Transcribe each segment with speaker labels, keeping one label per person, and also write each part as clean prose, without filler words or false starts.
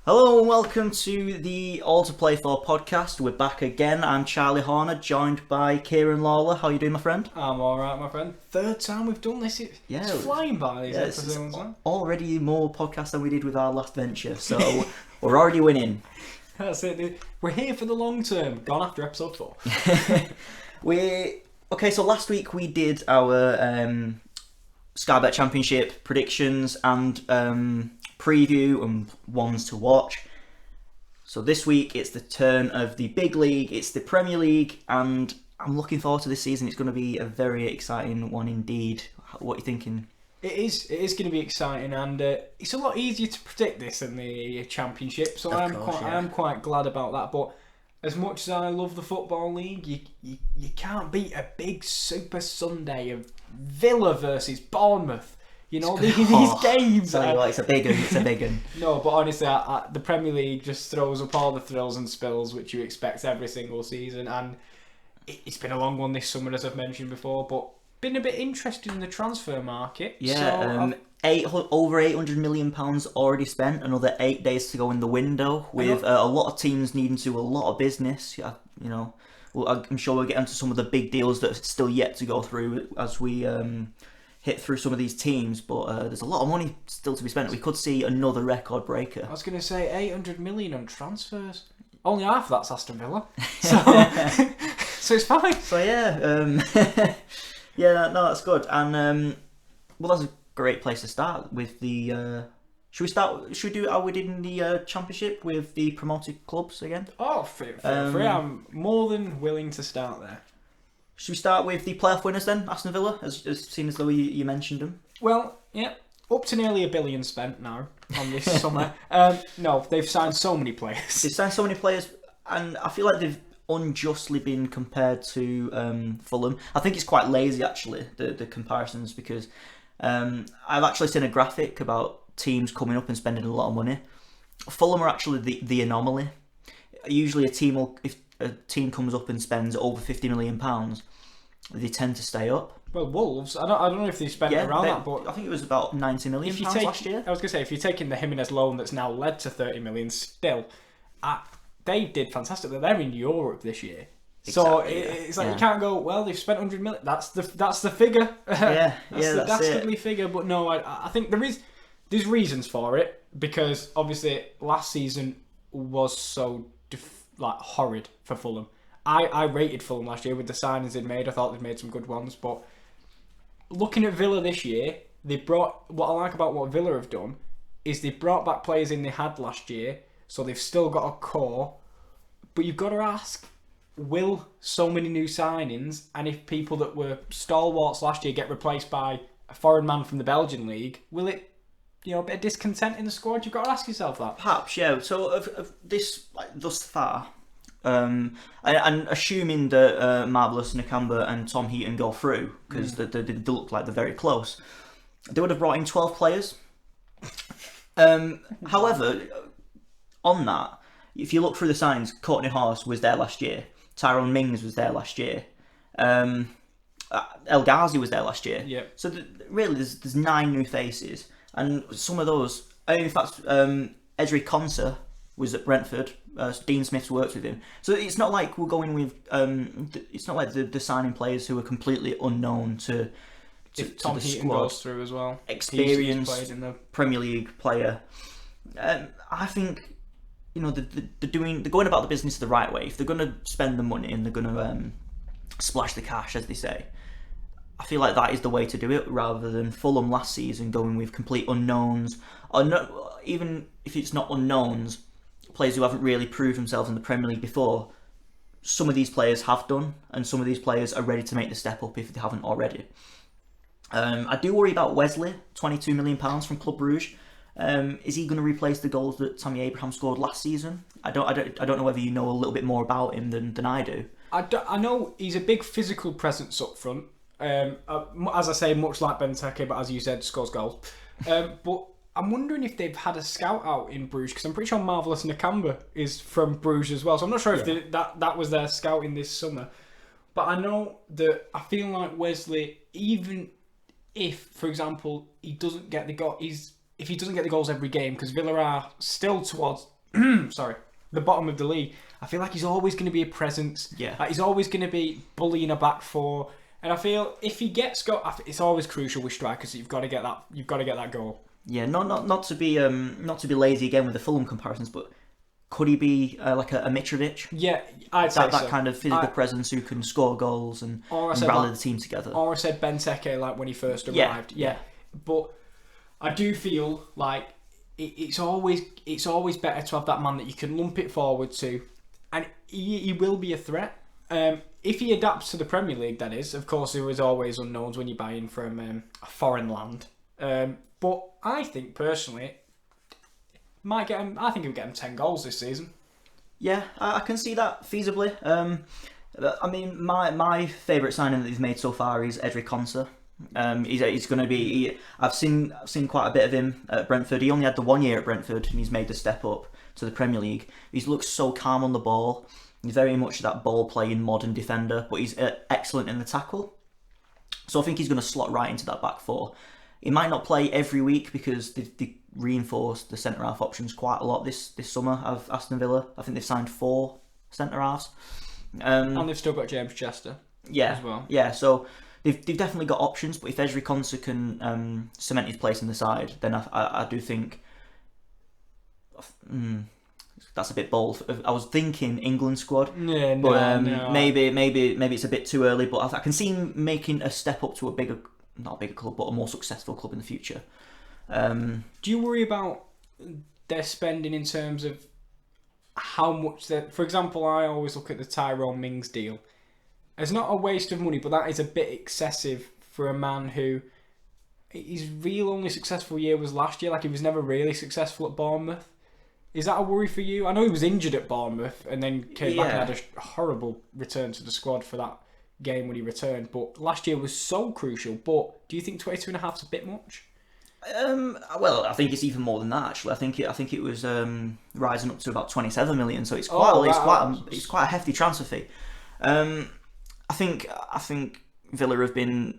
Speaker 1: Hello and welcome to the All to Play For podcast. We're back again. I'm Charlie Horner, joined by Kieran Lawler. How are you doing, my friend?
Speaker 2: I'm alright, my friend. Third time we've done this. It's flying by these episodes.
Speaker 1: It's already more podcasts than we did with our last venture, so we're already winning.
Speaker 2: That's it. We're here for the long term. Gone after episode 4.
Speaker 1: So last week we did our Sky Bet Championship predictions and preview and ones to watch. So this week it's the turn of the big league, it's the Premier League, and I'm looking forward to this season. It's going to be a very exciting one indeed. What are you thinking?
Speaker 2: It is going to be exciting, and it's a lot easier to predict this than the Championship, so I am quite glad about that. But as much as I love the Football League, you can't beat a big Super Sunday of Villa versus Bournemouth. You know, these games.
Speaker 1: It's a big one.
Speaker 2: No, but honestly, the Premier League just throws up all the thrills and spills which you expect every single season. And it's been a long one this summer, as I've mentioned before, but been a bit interested in the transfer market.
Speaker 1: Yeah, over £800 million already spent. Another 8 days to go in the window, with a lot of teams needing to do a lot of business. Yeah, you know, I'm sure we'll get into some of the big deals that are still yet to go through as we hit through some of these teams, but there's a lot of money still to be spent. We could see another record breaker.
Speaker 2: I was going to say 800 million on transfers. Only half of that's Aston Villa, so it's fine.
Speaker 1: So that's good. And that's a great place to start with the. Should we do how we did in the Championship with the promoted clubs again?
Speaker 2: Oh, feel free. I'm more than willing to start there.
Speaker 1: Should we start with the playoff winners then, Aston Villa, as seen as though you mentioned them?
Speaker 2: Well, yeah, up to nearly $1 billion spent now on this summer. No, they've signed so many players.
Speaker 1: They've signed so many players, and I feel like they've unjustly been compared to Fulham. I think it's quite lazy, actually, the comparisons, because I've actually seen a graphic about teams coming up and spending a lot of money. Fulham are actually the anomaly. Usually if a team comes up and spends over £50 million, they tend to stay up.
Speaker 2: Well, Wolves, I don't know if they spent around that, but
Speaker 1: I think it was about £90 million last year.
Speaker 2: I was going to say, if you're taking the Jimenez loan that's now led to 30 million still, they did fantastically. They're in Europe this year. Exactly, so it's like you can't go, well, they've spent 100 million. That's the figure. That's the dastardly figure. But no, I think there's reasons for it, because obviously last season was so horrid for Fulham. I rated Fulham last year with the signings they'd made. I thought they'd made some good ones, but looking at Villa this year, what I like about what Villa have done is they brought back players in they had last year, so they've still got a core. But you've got to ask, will so many new signings, and if people that were stalwarts last year get replaced by a foreign man from the Belgian league, will it, a bit of discontent in the squad? You've got to ask yourself that.
Speaker 1: Perhaps, yeah. So of this, thus far, and assuming that Marvellous Nakamba and Tom Heaton go through, because they look like they're very close, they would have brought in 12 players. However, on that, if you look through the signings, Courtney Horse was there last year, Tyrone Mings was there last year, El Ghazi was there last year.
Speaker 2: Yeah.
Speaker 1: So really, there's 9 new faces. And some of those, in fact, Ezri Konsa was at Brentford. Dean Smith's worked with him. So it's not like we're going with. It's not like they're signing players who are completely unknown to
Speaker 2: Tom
Speaker 1: the
Speaker 2: Heaton
Speaker 1: squad.
Speaker 2: Goes through as well.
Speaker 1: Experienced in the Premier League player. I think they're going about the business the right way. If they're going to spend the money and they're going to splash the cash, as they say, I feel like that is the way to do it, rather than Fulham last season going with complete unknowns, or even if it's not unknowns, players who haven't really proved themselves in the Premier League before. Some of these players have done, and some of these players are ready to make the step up if they haven't already. I do worry about Wesley, £22 million from Club Brugge. Is he going to replace the goals that Tammy Abraham scored last season? I don't know whether you know a little bit more about him than I do.
Speaker 2: I know he's a big physical presence up front. As I say, much like Benteke, but as you said, scores goals. But I'm wondering if they've had a scout out in Bruges, because I'm pretty sure Marvellous Nakamba is from Bruges as well. So I'm not sure if that was their scouting this summer. But I know that I feel like Wesley, even if, for example, he doesn't get the goal, if he doesn't get the goals every game, because Villa are still towards sorry, the bottom of the league, I feel like he's always going to be a presence.
Speaker 1: Yeah.
Speaker 2: Like, he's always going to be bullying a back four. And I feel if he gets it's always crucial with strikers that you've got to get that. You've got to get that goal.
Speaker 1: Yeah, not to be lazy again with the Fulham comparisons, but could he be like a Mitrovic?
Speaker 2: Yeah, I'd say
Speaker 1: that kind of physical presence who can score goals and rally the team together.
Speaker 2: Or I said Benteke, like when he first arrived. Yeah. But I do feel like it's always better to have that man that you can lump it forward to, and he will be a threat. If he adapts to the Premier League, that is. Of course, there is always unknowns when you're buying from a foreign land. But I think personally, might get him. I think he'll get him 10 goals this season.
Speaker 1: Yeah, I can see that feasibly. I mean, my favourite signing that they've made so far is Edric Konsa. He's going to be. I've seen quite a bit of him at Brentford. He only had the 1 year at Brentford, and he's made the step up to the Premier League. He looks so calm on the ball. He's very much that ball-playing modern defender, but he's excellent in the tackle. So I think he's going to slot right into that back four. He might not play every week because they reinforced the centre-half options quite a lot this summer of Aston Villa. I think they've signed 4 centre-halves.
Speaker 2: And they've still got James Chester as well. Yeah, so they've definitely got options, but if Ezri Konsa can cement his place in the side, then I do think... that's a bit bold. I was thinking England squad, maybe it's a bit too early. But I can see him making a step up to not a bigger club, but a more successful club in the future. Do you worry about their spending in terms of how much for example, I always look at the Tyrone Mings deal. It's not a waste of money, but that is a bit excessive for a man who his real only successful year was last year. Like, he was never really successful at Bournemouth. Is that a worry for you? I know he was injured at Bournemouth and then came back and had a horrible return to the squad for that game when he returned. But last year was so crucial. But do you think 22.5 is a bit much?
Speaker 1: Well, I think it's even more than that. Actually, I think it was rising up to about 27 million. So it's quite a hefty transfer fee. I think Villa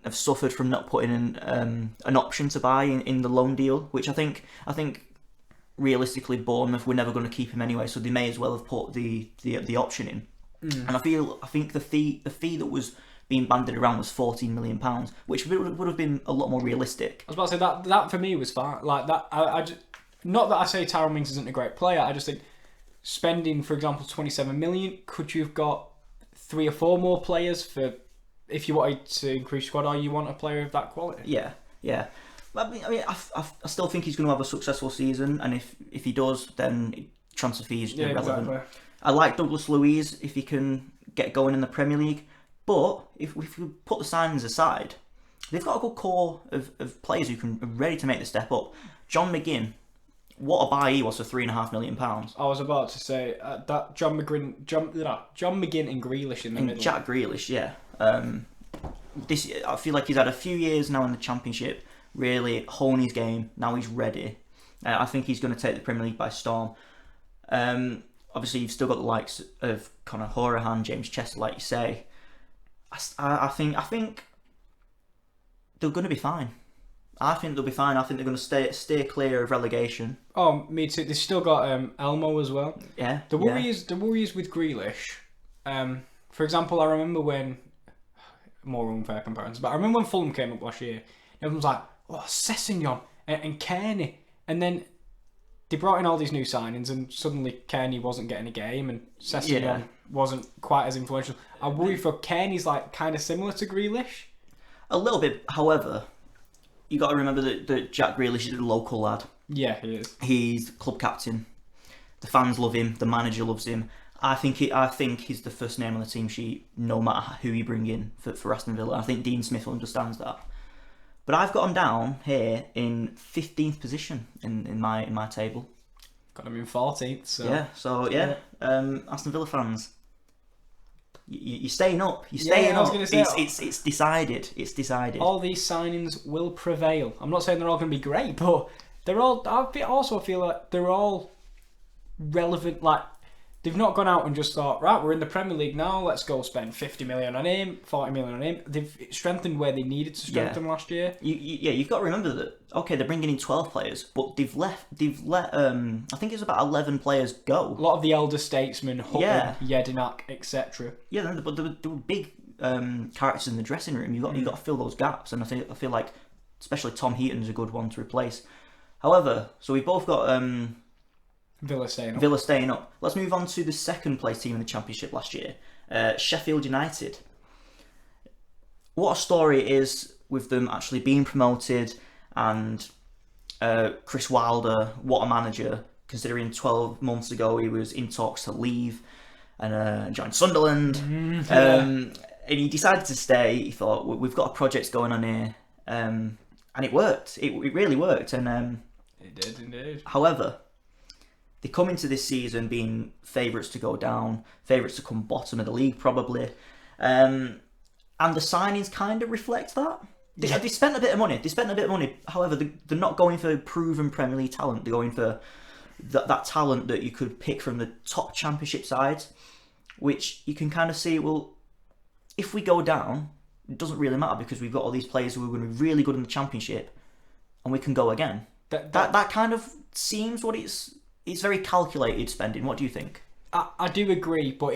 Speaker 1: have suffered from not putting in an option to buy in the loan deal, which I think. Realistically, Bournemouth were never going to keep him anyway, so they may as well have put the option in. And I think the fee that was being bandied around was £14 million, which would have been a lot more realistic.
Speaker 2: I was about to say that for me was fine. Like that, I just, not that I say Tyrone Mings isn't a great player. I just think spending, for example, 27 million, could you have got 3 or 4 more players for if you wanted to increase your squad, or you want a player of that quality?
Speaker 1: Yeah. I mean, I still think he's going to have a successful season, and if he does, then transfer fee is irrelevant. Exactly. I like Douglas Luiz if he can get going in the Premier League, but if we put the signings aside, they've got a good core of players who are ready to make the step up. John McGinn, what a buy he was for £3.5 million.
Speaker 2: I was about to say that John McGinn and Grealish in the middle.
Speaker 1: Jack Grealish, yeah. I feel like he's had a few years now in the Championship. Really hone his game. Now he's ready. I think he's going to take the Premier League by storm. Obviously, you've still got the likes of Conor Hourihane, James Chester, like you say. I think they're going to be fine. I think they'll be fine. I think they're going to stay clear of relegation.
Speaker 2: Oh, me too. They've still got Elmo as well.
Speaker 1: Yeah.
Speaker 2: The worry is with Grealish. For example, I remember when more unfair comparisons, but I remember when Fulham came up last year. Everyone's like, "Oh, Sessegnon and Kearney," and then they brought in all these new signings, and suddenly Kearney wasn't getting a game, and Sessegnon wasn't quite as influential. I worry for Kearney's like kind of similar to Grealish.
Speaker 1: A little bit, however, you got to remember that Jack Grealish is a local lad.
Speaker 2: Yeah, he is.
Speaker 1: He's club captain. The fans love him. The manager loves him. I think he's the first name on the team sheet, no matter who you bring in for Aston Villa. I think Dean Smith understands that. But I've got him down here in 15th position in my table.
Speaker 2: Got him in 14th.
Speaker 1: Aston Villa fans, you're staying up. You're staying up. It's decided. It's decided.
Speaker 2: All these signings will prevail. I'm not saying they're all going to be great, but they're all. I also feel like they're all relevant. Like, They've not gone out and just thought, right, we're in the Premier League now, let's go spend 50 million on him, 40 million on him. They've strengthened where they needed to strengthen last year.
Speaker 1: You've got to remember that, okay, they're bringing in 12 players, but they've let I think it's about 11 players go.
Speaker 2: A lot of the elder statesmen, Hutton, Jedinak, etc.
Speaker 1: Yeah, but there were big characters in the dressing room. You've got to fill those gaps, and I feel like especially Tom Heaton's a good one to replace. However, so we've both got
Speaker 2: Villa staying up.
Speaker 1: Let's move on to the second place team in the Championship last year, Sheffield United. What a story it is with them actually being promoted, and Chris Wilder, what a manager, considering 12 months ago he was in talks to leave and join Sunderland. And he decided to stay. He thought, we've got a project going on here, and it worked. It really worked. And
Speaker 2: it did indeed.
Speaker 1: However, they come into this season being favourites to go down, favourites to come bottom of the league probably, and the signings kind of reflect that. They spent a bit of money. However, they're not going for proven Premier League talent. They're going for that talent that you could pick from the top Championship sides, which you can kind of see, well, if we go down, it doesn't really matter because we've got all these players who are going to be really good in the Championship, and we can go again. That kind of seems what it's very calculated spending. What do you think?
Speaker 2: I do agree, but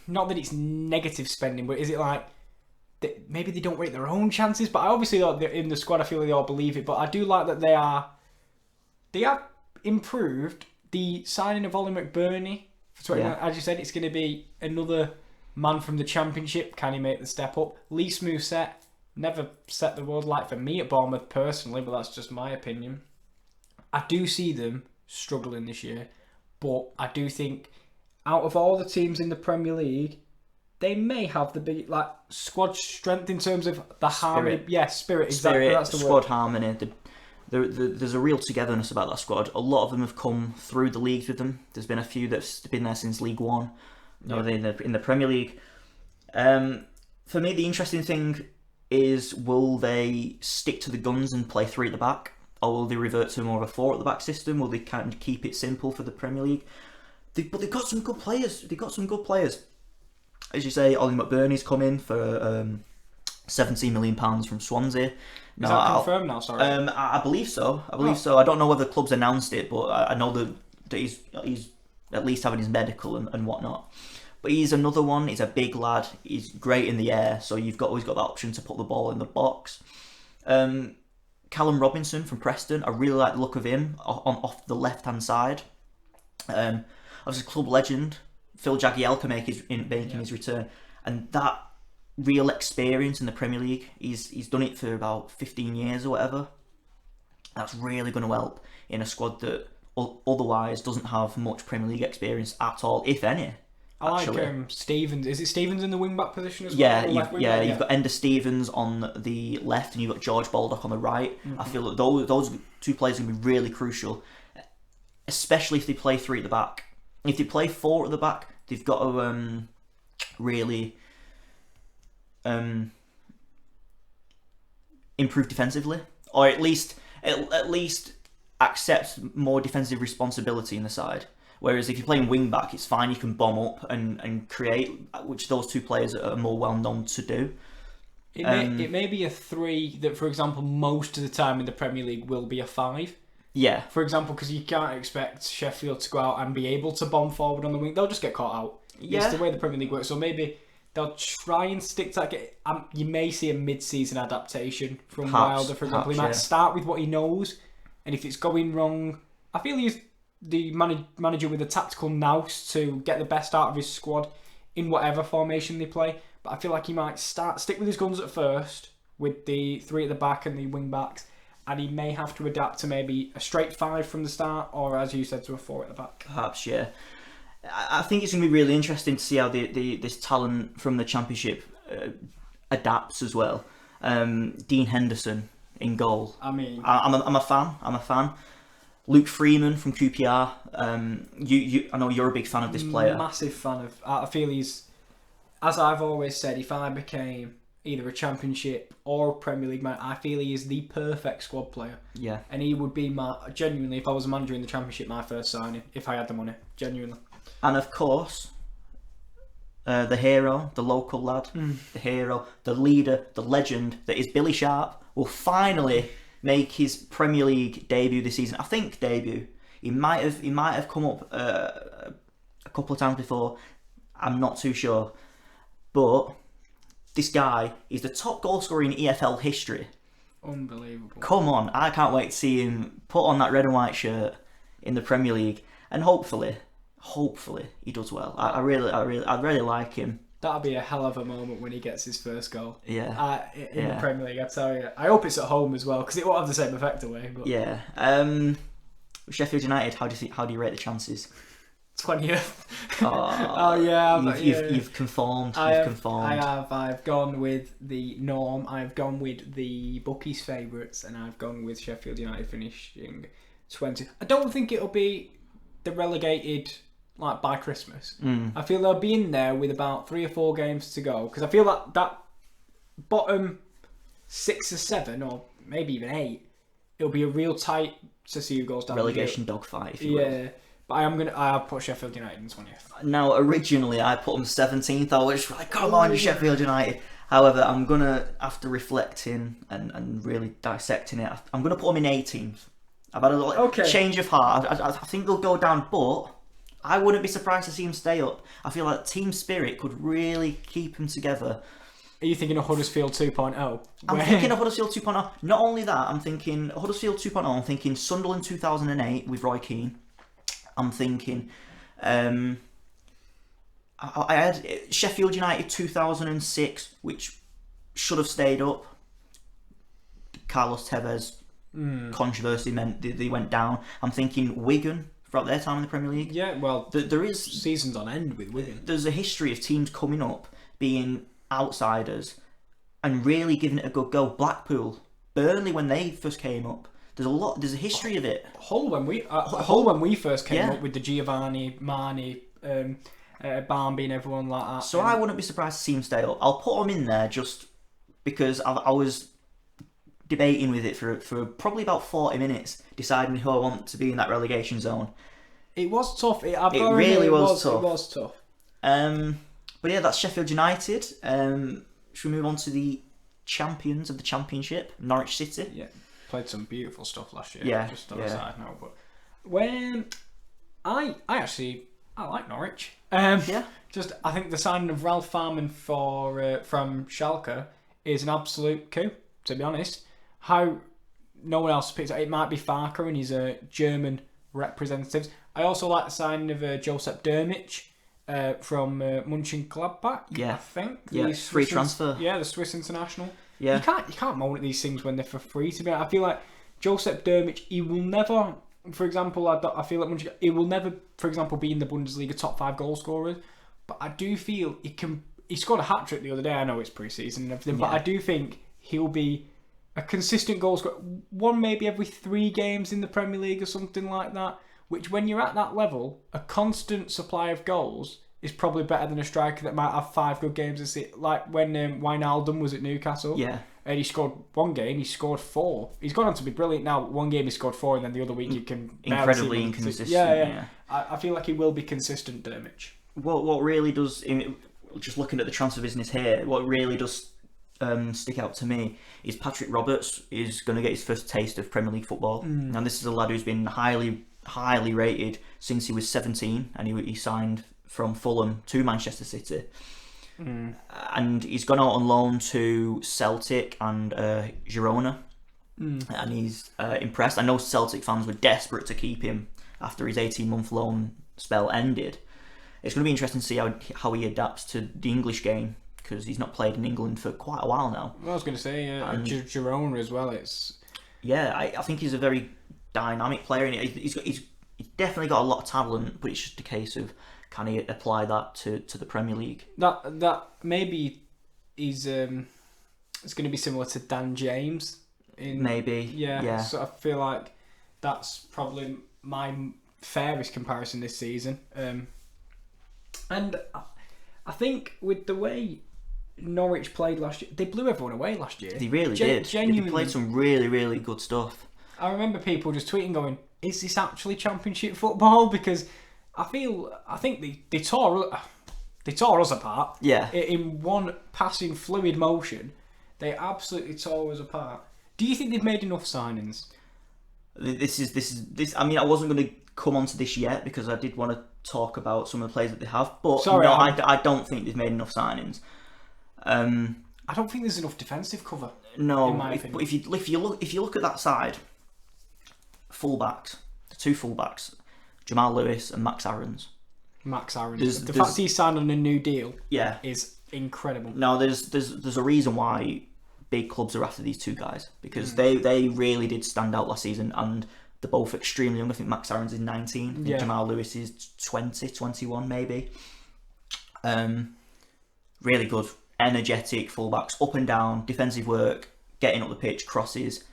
Speaker 2: not that it's negative spending, but is it like maybe they don't rate their own chances? But I obviously in the squad, I feel like they all believe it. But I do like that they have improved the signing of Ollie McBurney. As you said, it's going to be another man from the Championship. Can he make the step up? Lys Mousset never set the world light for me at Bournemouth personally, but that's just my opinion. I do see them struggling this year, but I do think out of all the teams in the Premier League, they may have the big squad strength in terms of the harmony. Spirit. Exactly, that's the
Speaker 1: squad
Speaker 2: word.
Speaker 1: Harmony. There's a real togetherness about that squad. A lot of them have come through the leagues with them. There's been a few that's been there since League One. In the Premier League. For me, the interesting thing is, will they stick to the guns and play 3 at the back, or will they revert to more of a 4 at the back system? Will they kind of keep it simple for the Premier League? But they've got some good players. As you say, Ollie McBurney's come in for £17 million from Swansea.
Speaker 2: Is that confirmed now? Sorry.
Speaker 1: I believe so. I don't know whether the club's announced it, but I know that he's at least having his medical and whatnot. But he's another one. He's a big lad. He's great in the air, so you've always got that option to put the ball in the box. Callum Robinson from Preston, I really like the look of him off the left-hand side. Obviously, club legend Phil Jagielka making his return, and that real experience in the Premier League. He's done it for about 15 years or whatever. That's really going to help in a squad that otherwise doesn't have much Premier League experience at all, if any.
Speaker 2: I like Stevens. Is it Stevens in the wing-back position as
Speaker 1: well?
Speaker 2: Yeah,
Speaker 1: you've got Ender Stevens on the left and you've got George Baldock on the right. Mm-hmm. I feel that those 2 players are going to be really crucial, especially if they play 3 at the back. If they play 4 at the back, they've got to really improve defensively, or at least accept more defensive responsibility in the side. Whereas if you're playing wing back, it's fine, you can bomb up and create, which those 2 players are more well known to do.
Speaker 2: It may be a 3 that, for example, most of the time in the Premier League will be a 5.
Speaker 1: Yeah.
Speaker 2: For example, because you can't expect Sheffield to go out and be able to bomb forward on the wing. They'll just get caught out. Yeah. It's the way the Premier League works. So maybe they'll try and stick to that. You may see a mid-season adaptation from Wilder, for example. He might start with what he knows, and if it's going wrong, I feel he's the manager with a tactical nous to get the best out of his squad in whatever formation they play. But I feel like he might stick with his guns at first with the 3 at the back and the wing backs, and he may have to adapt to maybe a straight 5 from the start, or as you said, to a 4 at the back.
Speaker 1: Perhaps, yeah. I think it's going to be really interesting to see how this talent from the Championship adapts as well. Dean Henderson in goal.
Speaker 2: I mean,
Speaker 1: I'm a fan. Luke Freeman from QPR. I know you're a big fan of this player.
Speaker 2: Massive fan of. I feel he's, as I've always said, if I became either a Championship or a Premier League man, I feel he is the perfect squad player.
Speaker 1: Yeah.
Speaker 2: And he would be genuinely, if I was a manager in the Championship, my first signing if I had the money. Genuinely.
Speaker 1: And of course, the hero, the local lad, the hero, the leader, the legend that is Billy Sharp will finally make his Premier League debut this season. I think debut. He might have come up a couple of times before. I'm not too sure, but this guy is the top goal scorer in EFL history.
Speaker 2: Unbelievable.
Speaker 1: Come on, I can't wait to see him put on that red and white shirt in the Premier League, and hopefully he does well. I really like him.
Speaker 2: That'll be a hell of a moment when he gets his first goal.
Speaker 1: Yeah.
Speaker 2: In the Premier League, I tell you. I hope it's at home as well, because it won't have the same effect away. But...
Speaker 1: Yeah. Sheffield United, how do you rate the chances?
Speaker 2: 20th. Oh yeah.
Speaker 1: You've conformed. I
Speaker 2: have. I've gone with the norm. I've gone with the bookies' favourites, and I've gone with Sheffield United finishing 20th. I don't think it'll be the relegated like by Christmas. I feel they'll be in there with about 3 or 4 games to go, because I feel like that bottom 6 or 7, or maybe even 8, it'll be a real tight to see who goes down.
Speaker 1: Relegation dogfight, if you will.
Speaker 2: But I'll put Sheffield United in 20th.
Speaker 1: Now, originally I put them 17th. I was like, come on, Sheffield United. However, I'm going to, after reflecting and really dissecting it, I'm going to put them in 18th. I've had a little change of heart. I think they'll go down, but I wouldn't be surprised to see them stay up. I feel like team spirit could really keep them together.
Speaker 2: Are you thinking of Huddersfield 2.0?
Speaker 1: I'm thinking of Huddersfield 2.0. Not only that, I'm thinking Huddersfield 2.0. I'm thinking Sunderland 2008 with Roy Keane. I'm thinking, I had Sheffield United 2006, which should have stayed up. Carlos Tevez controversy meant they went down. I'm thinking Wigan throughout their time in the Premier League.
Speaker 2: Yeah, well,
Speaker 1: there is
Speaker 2: seasons on end with Wigan.
Speaker 1: There's a history of teams coming up being outsiders and really giving it a good go. Blackpool, Burnley when they first came up. There's a history of it.
Speaker 2: Hull when we first came up with the Giovanni, Marnie, Barmby and everyone like that.
Speaker 1: So I wouldn't be surprised to see him stay up. I'll put him in there just because I was debating with it for probably about 40 minutes, deciding who I want to be in that relegation zone.
Speaker 2: It was tough. It
Speaker 1: really was tough.
Speaker 2: It was tough.
Speaker 1: But yeah, that's Sheffield United. Should we move on to the champions of the Championship, Norwich City?
Speaker 2: Yeah. Played some beautiful stuff last year.
Speaker 1: Yeah,
Speaker 2: just on the side note, but when I like Norwich. Just I think the signing of Ralph Farman from Schalke is an absolute coup. To be honest, how no one else picks it. It might be Farker and his German representatives. I also like the signing of Josep Dermich from Mönchengladbach.
Speaker 1: Yeah,
Speaker 2: I think.
Speaker 1: Yeah, free transfer.
Speaker 2: Yeah, the Swiss international.
Speaker 1: Yeah.
Speaker 2: You can't moan at these things when they're for free. To be honest, I feel like Josep Dermich, he will never, for example, I feel like he will never, for example, be in the Bundesliga top 5 goal scorers. But I do feel he can. He scored a hat trick the other day. I know it's pre-season and everything, but I do think he'll be a consistent goal scorer. One maybe every 3 games in the Premier League or something like that. Which, when you're at that level, a constant supply of goals is probably better than a striker that might have 5 good games a season. Like when Wijnaldum was at Newcastle.
Speaker 1: Yeah.
Speaker 2: And he scored one game, he scored 4. He's gone on to be brilliant now. One game he scored 4, and then the other week you can...
Speaker 1: Incredibly inconsistent.
Speaker 2: Yeah. I feel like he will be consistent, Dermich.
Speaker 1: What really does... Just looking at the transfer business here, what really does stick out to me is Patrick Roberts is going to get his first taste of Premier League football. Now, this is a lad who's been highly rated since he was 17, and he signed from Fulham to Manchester City. And he's gone out on loan to Celtic and Girona, and he's impressed. I know Celtic fans were desperate to keep him after his 18-month loan spell ended. It's going to be interesting to see how he adapts to the English game, because he's not played in England for quite a while now.
Speaker 2: Well, I was going to say Girona as well.
Speaker 1: I think he's a very dynamic player, and he's definitely got a lot of talent, but it's just a case of can he apply that to the Premier League?
Speaker 2: That maybe he's it's going to be similar to Dan James. Yeah. So I feel like that's probably my fairest comparison this season. And I think with the way Norwich played last year, they blew everyone away last year.
Speaker 1: They really did.
Speaker 2: Genuinely,
Speaker 1: they played some really, really good stuff.
Speaker 2: I remember people just tweeting going, is this actually Championship football? Because I think they tore us apart.
Speaker 1: Yeah.
Speaker 2: In one passing fluid motion, they absolutely tore us apart. Do you think they've made enough signings?
Speaker 1: This. I mean, I wasn't going to come onto this yet because I did want to talk about some of the players that they have, but
Speaker 2: Sorry,
Speaker 1: I don't think they've made enough signings.
Speaker 2: I don't think there's enough defensive cover.
Speaker 1: No,
Speaker 2: in my opinion.
Speaker 1: But if you look at that side, fullbacks, the two fullbacks, Jamal Lewis and Max Aarons.
Speaker 2: The fact he's signed on a new deal,
Speaker 1: yeah,
Speaker 2: is incredible.
Speaker 1: Now there's a reason why big clubs are after these two guys, because they really did stand out last season, and they're both extremely young. I think Max Aarons is 19. I think Jamal Lewis is 20, 21 maybe. Really good, energetic fullbacks, up and down, defensive work, getting up the pitch, crosses.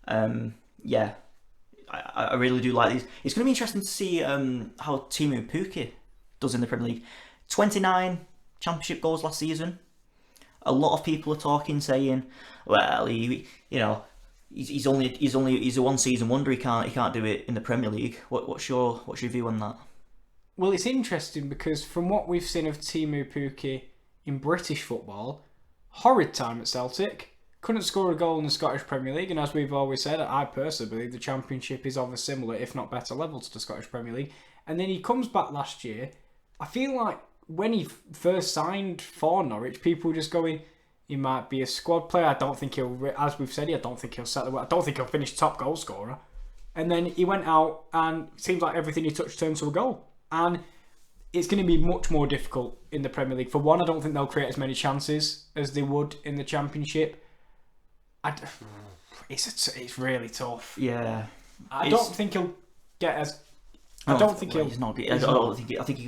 Speaker 1: Yeah, I really do like these. It's going to be interesting to see how Timu Pukki does in the Premier League. 29 Championship goals last season. A lot of people are talking, saying, "Well, he's a one season wonder. He can't do it in the Premier League." What's your view on that?
Speaker 2: Well, it's interesting because from what we've seen of Timu Pukki in British football, horrid time at Celtic. Couldn't score a goal in the Scottish Premier League, and as we've always said, I personally believe the Championship is of a similar, if not better level to the Scottish Premier League. And then he comes back last year. I feel like when he first signed for Norwich, people were just going, he might be a squad player. I don't think he'll, as we've said, I don't think he'll set the world. I don't think he'll finish top goal scorer. And then he went out, and it seems like everything he touched turned to a goal. And it's going to be much more difficult in the Premier League. For one, I don't think they'll create as many chances as they would in the Championship. It's really tough.
Speaker 1: Yeah,
Speaker 2: I don't think he'll get as. I don't think he'll.
Speaker 1: He's not. I think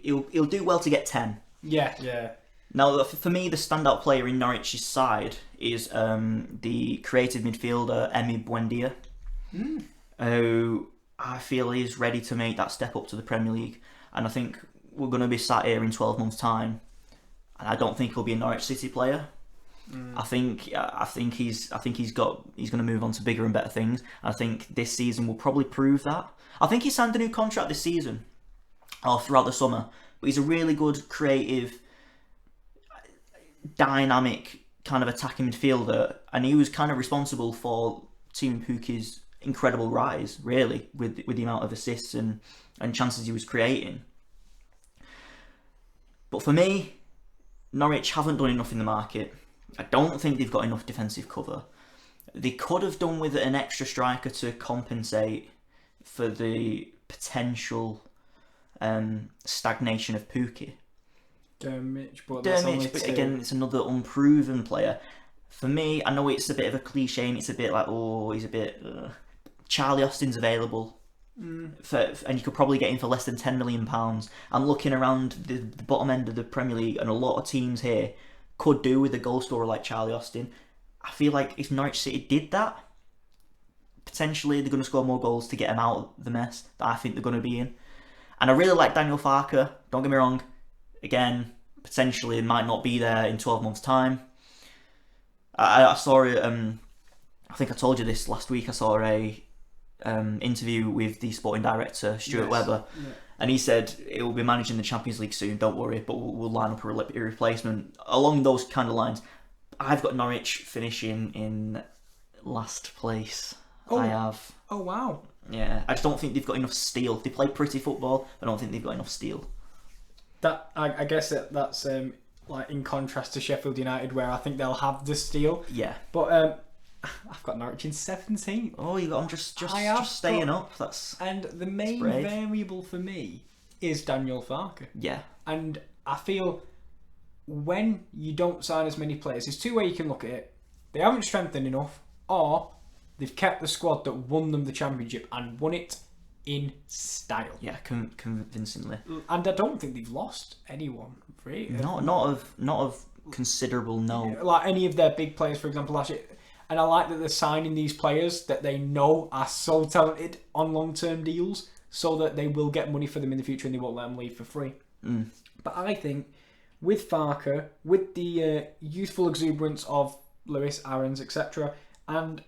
Speaker 1: he'll do well to get 10.
Speaker 2: Yeah.
Speaker 1: Now, for me, the standout player in Norwich's side is the creative midfielder Emi Buendia, who I feel is ready to make that step up to the Premier League. And I think we're going to be sat here in 12 months' time, and I don't think he'll be a Norwich City player. I think he's going to move on to bigger and better things. I think this season will probably prove that. I think he signed a new contract this season, or throughout the summer. But he's a really good, creative, dynamic kind of attacking midfielder, and he was kind of responsible for Timu Pukki's incredible rise, really, with the amount of assists and chances he was creating. But for me, Norwich haven't done enough in the market. I don't think they've got enough defensive cover. They could have done with an extra striker to compensate for the potential stagnation of Pukki.
Speaker 2: Dermich, but
Speaker 1: again, it's another unproven player. For me, I know it's a bit of a cliche and it's a bit like, he's a bit... Charlie Austin's available. And you could probably get him for less than £10 million. I'm looking around the bottom end of the Premier League, and a lot of teams here could do with a goal scorer like Charlie Austin. I feel like if Norwich City did that, potentially they're going to score more goals to get them out of the mess that I think they're going to be in. And I really like Daniel Farke, don't get me wrong. Again, potentially it might not be there in 12 months' time. I saw it, I think I told you this last week, I saw a interview with the sporting director, Stuart Webber, and he said it will be managing the Champions League soon, don't worry, but we'll line up a replacement. Along those kind of lines, I've got Norwich finishing in last place. I have.
Speaker 2: Oh, wow.
Speaker 1: Yeah, I just don't think they've got enough steel. They play pretty football, I don't think they've got enough steel.
Speaker 2: That I guess that's like in contrast to Sheffield United, where I think they'll have the steel.
Speaker 1: Yeah.
Speaker 2: But I've got Norwich in 17th.
Speaker 1: Oh, you got them just staying up.
Speaker 2: And the main variable for me is Daniel Farke.
Speaker 1: Yeah.
Speaker 2: And I feel when you don't sign as many players, there's two ways you can look at it. They haven't strengthened enough, or they've kept the squad that won them the Championship and won it in style.
Speaker 1: Yeah, convincingly.
Speaker 2: And I don't think they've lost anyone, really.
Speaker 1: Not of considerable, no.
Speaker 2: Like any of their big players, for example, last year. And I like that they're signing these players that they know are so talented on long-term deals, so that they will get money for them in the future and they won't let them leave for free. But I think with Farke, with the youthful exuberance of Lewis, Aarons, etc., and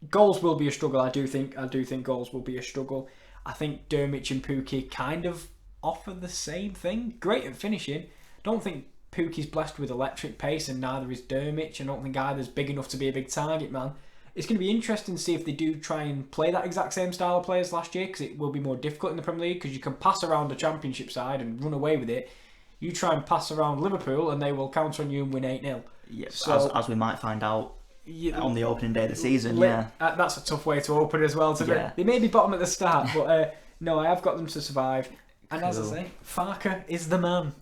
Speaker 2: goals will be a struggle. I do think goals will be a struggle. I think Dermich and Pukki kind of offer the same thing. Great at finishing. Don't think Pukki's blessed with electric pace, and neither is Dermich. I don't think either's big enough to be a big target man. It's going to be interesting to see if they do try and play that exact same style of play as last year, because it will be more difficult in the Premier League, because you can pass around the Championship side and run away with it. You try and pass around Liverpool and they will counter on you and win 8-0.
Speaker 1: Yes, so, as we might find out on the opening day of the season.
Speaker 2: That's a tough way to open as well. They may be bottom at the start, but no, I have got them to survive. And as I say, Farke is the man.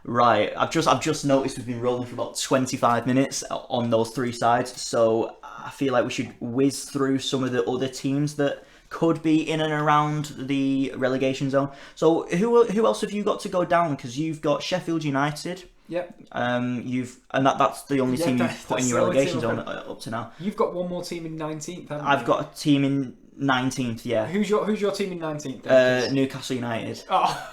Speaker 1: Right, I've just noticed we've been rolling for about 25 minutes on those three sides, so I feel like we should whiz through some of the other teams that could be in and around the relegation zone. So who else have you got to go down? Because you've got Sheffield United.
Speaker 2: Yep.
Speaker 1: That's the only team you've put in your relegation zone up to now.
Speaker 2: You've got one more team in 19th.
Speaker 1: I've got a team in 19th. Yeah.
Speaker 2: Who's your team in 19th?
Speaker 1: Newcastle United.
Speaker 2: Oh.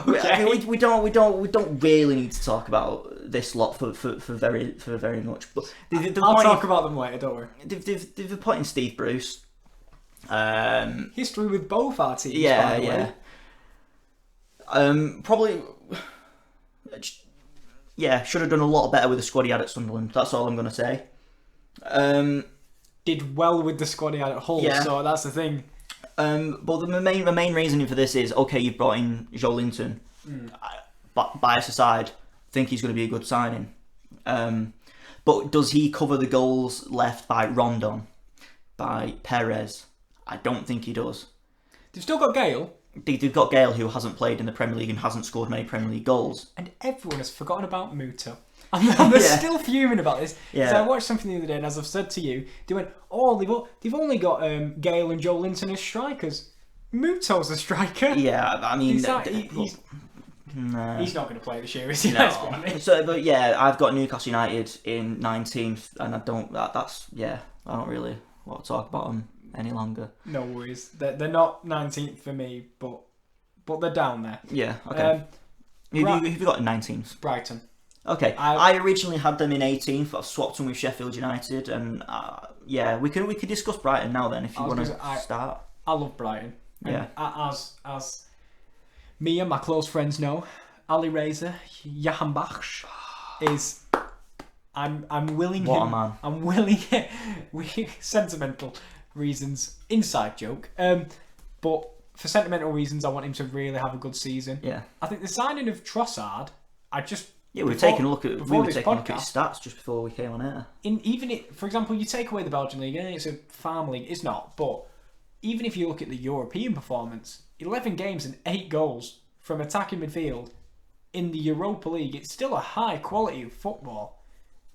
Speaker 1: Okay. We don't really need to talk about this lot for very much. But
Speaker 2: I'll talk about them later. Don't worry.
Speaker 1: They've appointed Steve Bruce.
Speaker 2: History with both our teams.
Speaker 1: Yeah,
Speaker 2: by the way.
Speaker 1: Probably. Yeah, should have done a lot better with the squad he had at Sunderland. That's all I'm going to say.
Speaker 2: Did well with the squad he had at Hull, so that's the thing.
Speaker 1: But the main reasoning for this is, okay, you've brought in Joe Linton. But bias aside, think he's going to be a good signing. But does he cover the goals left by Rondon, by Perez? I don't think he does.
Speaker 2: They've still got Gale.
Speaker 1: They've got Gale, who hasn't played in the Premier League and hasn't scored many Premier League goals.
Speaker 2: And everyone has forgotten about Muto. And they're still fuming about this. Yeah. I watched something the other day, and as I've said to you, they went, they've only got Gale and Joe Linton as strikers. Muto's a striker.
Speaker 1: Yeah, I mean...
Speaker 2: He's not going to play this year, is he?
Speaker 1: No. But yeah, I've got Newcastle United in 19th, and I don't really want to talk about them any longer.
Speaker 2: No worries. They're not 19th for me, but they're down there.
Speaker 1: Yeah, okay. Who have you got in 19th?
Speaker 2: Brighton.
Speaker 1: Okay, I originally had them in 18th, but I've swapped them with Sheffield United, and we could discuss Brighton now then if you want to start.
Speaker 2: I love Brighton.
Speaker 1: Yeah.
Speaker 2: As me and my close friends know, Ali Reza Jahanbakhsh is. I'm willing.
Speaker 1: What a man!
Speaker 2: I'm willing. Sentimental reasons, inside joke. But for sentimental reasons, I want him to really have a good season.
Speaker 1: Yeah.
Speaker 2: I think the signing of Trossard,
Speaker 1: we were taking a look at his stats just before we came on air.
Speaker 2: For example, you take away the Belgian league, and it's a farm league. It's not, but even if you look at the European performance, 11 games and 8 goals from attacking midfield in the Europa League, it's still a high quality of football.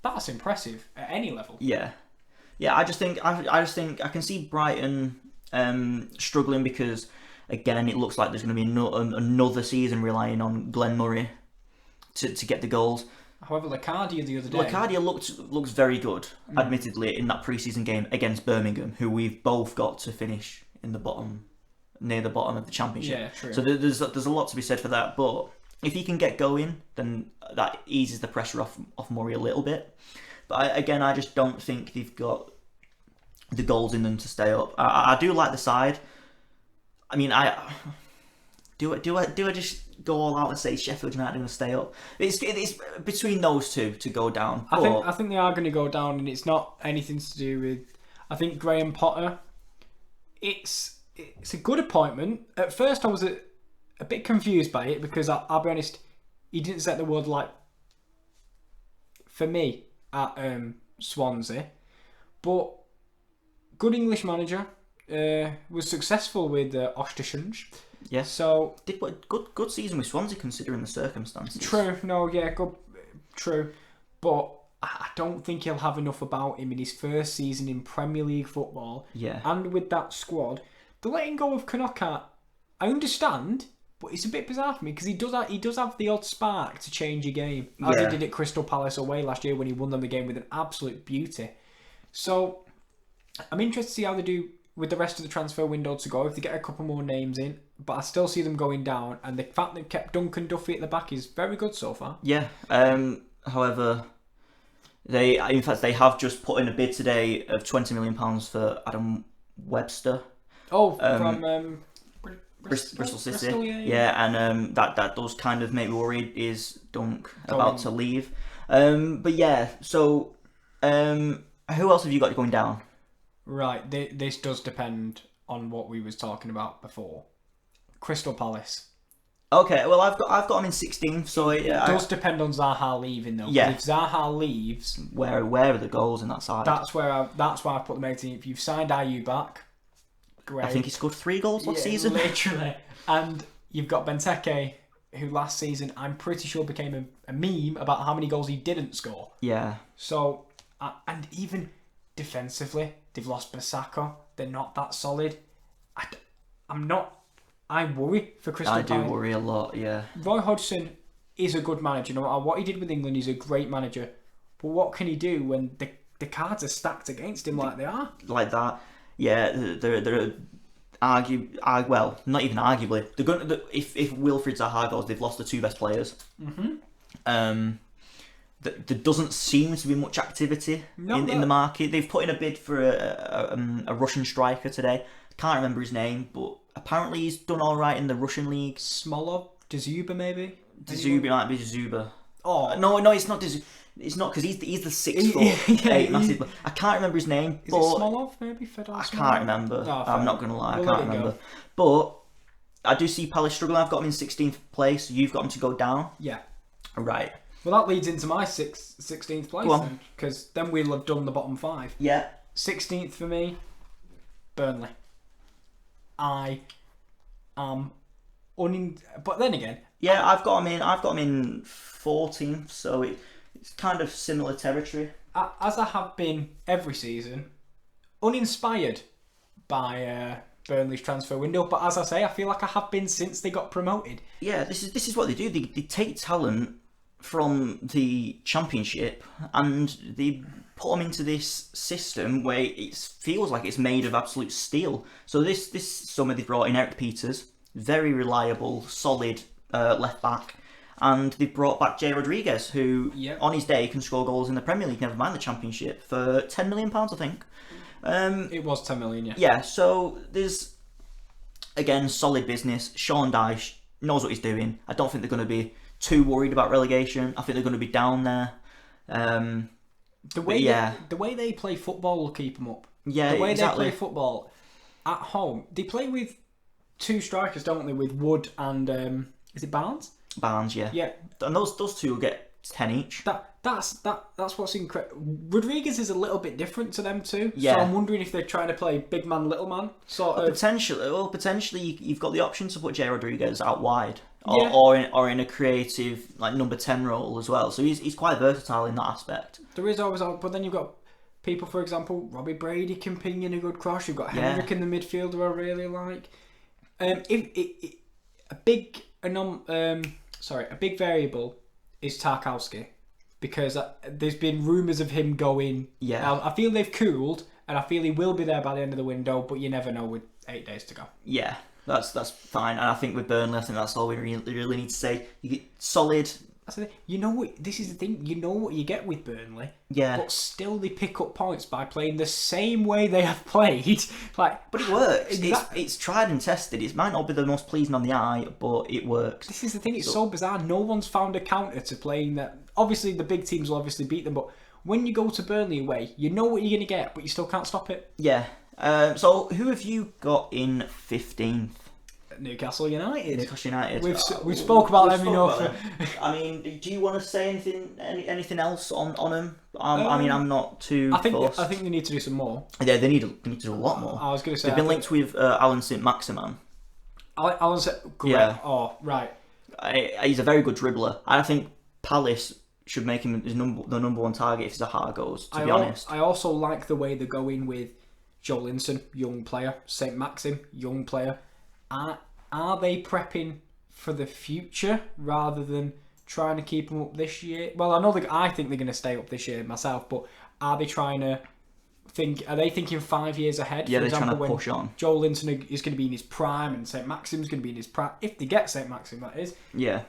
Speaker 2: That's impressive at any level.
Speaker 1: Yeah. I just think I can see Brighton struggling because again it looks like there's going to be another season relying on Glenn Murray to get the goals.
Speaker 2: However, Locadia the other day...
Speaker 1: Locadia looks very good, admittedly, in that pre-season game against Birmingham, who we've both got to finish in near the bottom of the Championship.
Speaker 2: Yeah, true.
Speaker 1: So there's a lot to be said for that, but if he can get going, then that eases the pressure off Murray a little bit. But I just don't think they've got the goals in them to stay up. I do like the side. I mean, do I just go all out and say Sheffield United are going to stay up? It's between those two to go down.
Speaker 2: I think they are going to go down, and it's not anything to do with. I think Graham Potter. It's a good appointment. At first, I was a bit confused by it because I'll be honest, he didn't set the world light for me at Swansea, but good English manager. Was successful with Östersund.
Speaker 1: Yeah.
Speaker 2: So
Speaker 1: did good season with Swansea considering the circumstances.
Speaker 2: True. No. Yeah. Good. True. But I don't think he'll have enough about him in his first season in Premier League football.
Speaker 1: Yeah.
Speaker 2: And with that squad, the letting go of Knockart, I understand, but it's a bit bizarre for me because he does have the odd spark to change a game, as he did at Crystal Palace away last year when he won them the game with an absolute beauty. So I'm interested to see how they do with the rest of the transfer window to go, if they get a couple more names in, but I still see them going down, and the fact they've kept Duncan Duffy at the back is very good so far.
Speaker 1: Yeah. However, they have just put in a bid today of £20 million for Adam Webster.
Speaker 2: From
Speaker 1: Bristol City.
Speaker 2: Bristol, yeah.
Speaker 1: And that does kind of make me worried. Is Dunk about to leave? But yeah, so who else have you got going down?
Speaker 2: Right, this does depend on what we was talking about before. Crystal Palace.
Speaker 1: Okay, well I've got him in 16th, so
Speaker 2: It does depend on Zaha leaving though.
Speaker 1: Yeah.
Speaker 2: If Zaha leaves,
Speaker 1: where are the goals in that side?
Speaker 2: that's why I put them 18th. If you've signed Ayew back, great.
Speaker 1: I think he scored 3 goals last season.
Speaker 2: Literally. And you've got Benteke, who last season I'm pretty sure became a meme about how many goals he didn't score.
Speaker 1: Yeah.
Speaker 2: So, and even defensively, they've lost Basako. They're not that solid. I worry for Crystal Palace.
Speaker 1: I do worry a lot, yeah.
Speaker 2: Roy Hodgson is a good manager. No matter what he did with England, he's a great manager. But what can he do when the cards are stacked against him like they are?
Speaker 1: Like that, yeah. They're well, not even arguably. They're going to, if Wilfried Zaha goes, they've lost the 2 best players.
Speaker 2: Mm-hmm.
Speaker 1: There doesn't seem to be much activity in the market. They've put in a bid for a Russian striker today. Can't remember his name, but apparently he's done all right in the Russian league.
Speaker 2: Smolov, Dzuba maybe.
Speaker 1: Dzuba might be Dzuba.
Speaker 2: Oh
Speaker 1: no, it's not Dzuba. It's not because he's the 6'8" massive. I can't remember his name.
Speaker 2: Is it Smolov maybe? Fedor Smolov?
Speaker 1: I can't remember.
Speaker 2: Oh,
Speaker 1: I'm not gonna lie.
Speaker 2: We'll
Speaker 1: I can't remember. But I do see Palace struggling. I've got him in 16th place. You've got him to go down.
Speaker 2: Yeah.
Speaker 1: Right.
Speaker 2: Well, that leads into my 16th place then, because then we'll have done the bottom 5.
Speaker 1: Yeah.
Speaker 2: 16th for me, Burnley. I am but then again,
Speaker 1: yeah, I've got him in 14th, so it's kind of similar territory.
Speaker 2: As I have been every season, uninspired by Burnley's transfer window, but as I say, I feel like I have been since they got promoted.
Speaker 1: Yeah, this is what they do. They take talent from the Championship and they put them into this system where it feels like it's made of absolute steel. So this summer they brought in Eric Peters, very reliable, solid left back, and they've brought back Jay Rodriguez, who on his day can score goals in the Premier League, never mind the Championship, for £10 million, I think.
Speaker 2: It was 10 million, yeah.
Speaker 1: Yeah, so there's again solid business. Sean Dyche knows what he's doing. I don't think they're going to be too worried about relegation. I think they're going to be down there.
Speaker 2: The way they play football will keep them up.
Speaker 1: Yeah,
Speaker 2: the way
Speaker 1: exactly.
Speaker 2: they play football at home, they play with 2 strikers, don't they? With Wood and is it Barnes?
Speaker 1: Barnes, yeah.
Speaker 2: Yeah,
Speaker 1: and those 2 will get 10 each.
Speaker 2: That's what's incredible. Rodriguez is a little bit different to them too.
Speaker 1: Yeah.
Speaker 2: So I'm wondering if they're trying to play big man, little man sort of.
Speaker 1: Potentially, you've got the option to put Jay Rodriguez out wide,
Speaker 2: Yeah.
Speaker 1: or in a creative like number 10 role as well. So he's quite versatile in that aspect.
Speaker 2: There is always, but then you've got people, for example, Robbie Brady can ping in a good cross. You've got Henrik in the midfield, who I really like. A big variable is Tarkowski, because there's been rumours of him going.
Speaker 1: Yeah.
Speaker 2: Now, I feel they've cooled, and I feel he will be there by the end of the window, but you never know with 8 days to go.
Speaker 1: Yeah, that's fine. And I think with Burnley, I think that's all we really need to say. You get solid.
Speaker 2: You know what? This is the thing. You know what you get with Burnley.
Speaker 1: Yeah.
Speaker 2: But still, they pick up points by playing the same way they have played. But
Speaker 1: it works. It's tried and tested. It might not be the most pleasing on the eye, but it works.
Speaker 2: This is the thing. It's so bizarre. No one's found a counter to playing that. Obviously, the big teams will obviously beat them, but when you go to Burnley away, you know what you're going to get, but you still can't stop it.
Speaker 1: Yeah. So who have you got in 15th?
Speaker 2: Newcastle United. We've spoke about them enough.
Speaker 1: I mean, do you want to say anything else on them? I mean, I'm not too.
Speaker 2: I think they need to do some more.
Speaker 1: Yeah, they need to do a lot more.
Speaker 2: I was going to say
Speaker 1: they've been linked with Alan St-Maximin.
Speaker 2: Alan St-Maximin.
Speaker 1: Yeah.
Speaker 2: Oh, right.
Speaker 1: He's a very good dribbler. I think Palace should make him the number 1 target if Zaha goes. To be honest,
Speaker 2: I also like the way they're going with Joelinton, young player, St-Maximin, young player. Are they prepping for the future rather than trying to keep them up this year? Well, I think they're going to stay up this year myself, but are they trying to think? Are they thinking 5 years ahead?
Speaker 1: Yeah,
Speaker 2: for
Speaker 1: they're
Speaker 2: example,
Speaker 1: trying to push on.
Speaker 2: Joelinton is going to be in his prime, and St-Maximin's going to be in his prime if they get St-Maximin. That is.
Speaker 1: Yeah.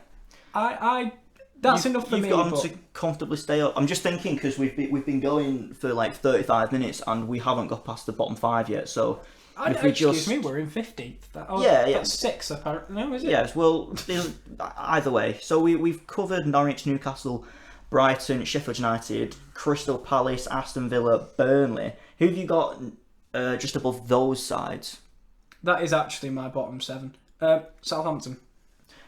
Speaker 2: That's enough for
Speaker 1: you've
Speaker 2: me.
Speaker 1: got him
Speaker 2: But
Speaker 1: to comfortably stay up. I'm just thinking because we've been going for like 35 minutes and we haven't got past the bottom 5 yet. So if we
Speaker 2: excuse
Speaker 1: just
Speaker 2: me, we're in 15th.
Speaker 1: Yeah.
Speaker 2: That's 6 apparently. No, is it?
Speaker 1: yes, well, either way. So we've covered Norwich, Newcastle, Brighton, Sheffield United, Crystal Palace, Aston Villa, Burnley. Who have you got just above those sides?
Speaker 2: That is actually my bottom 7. Southampton.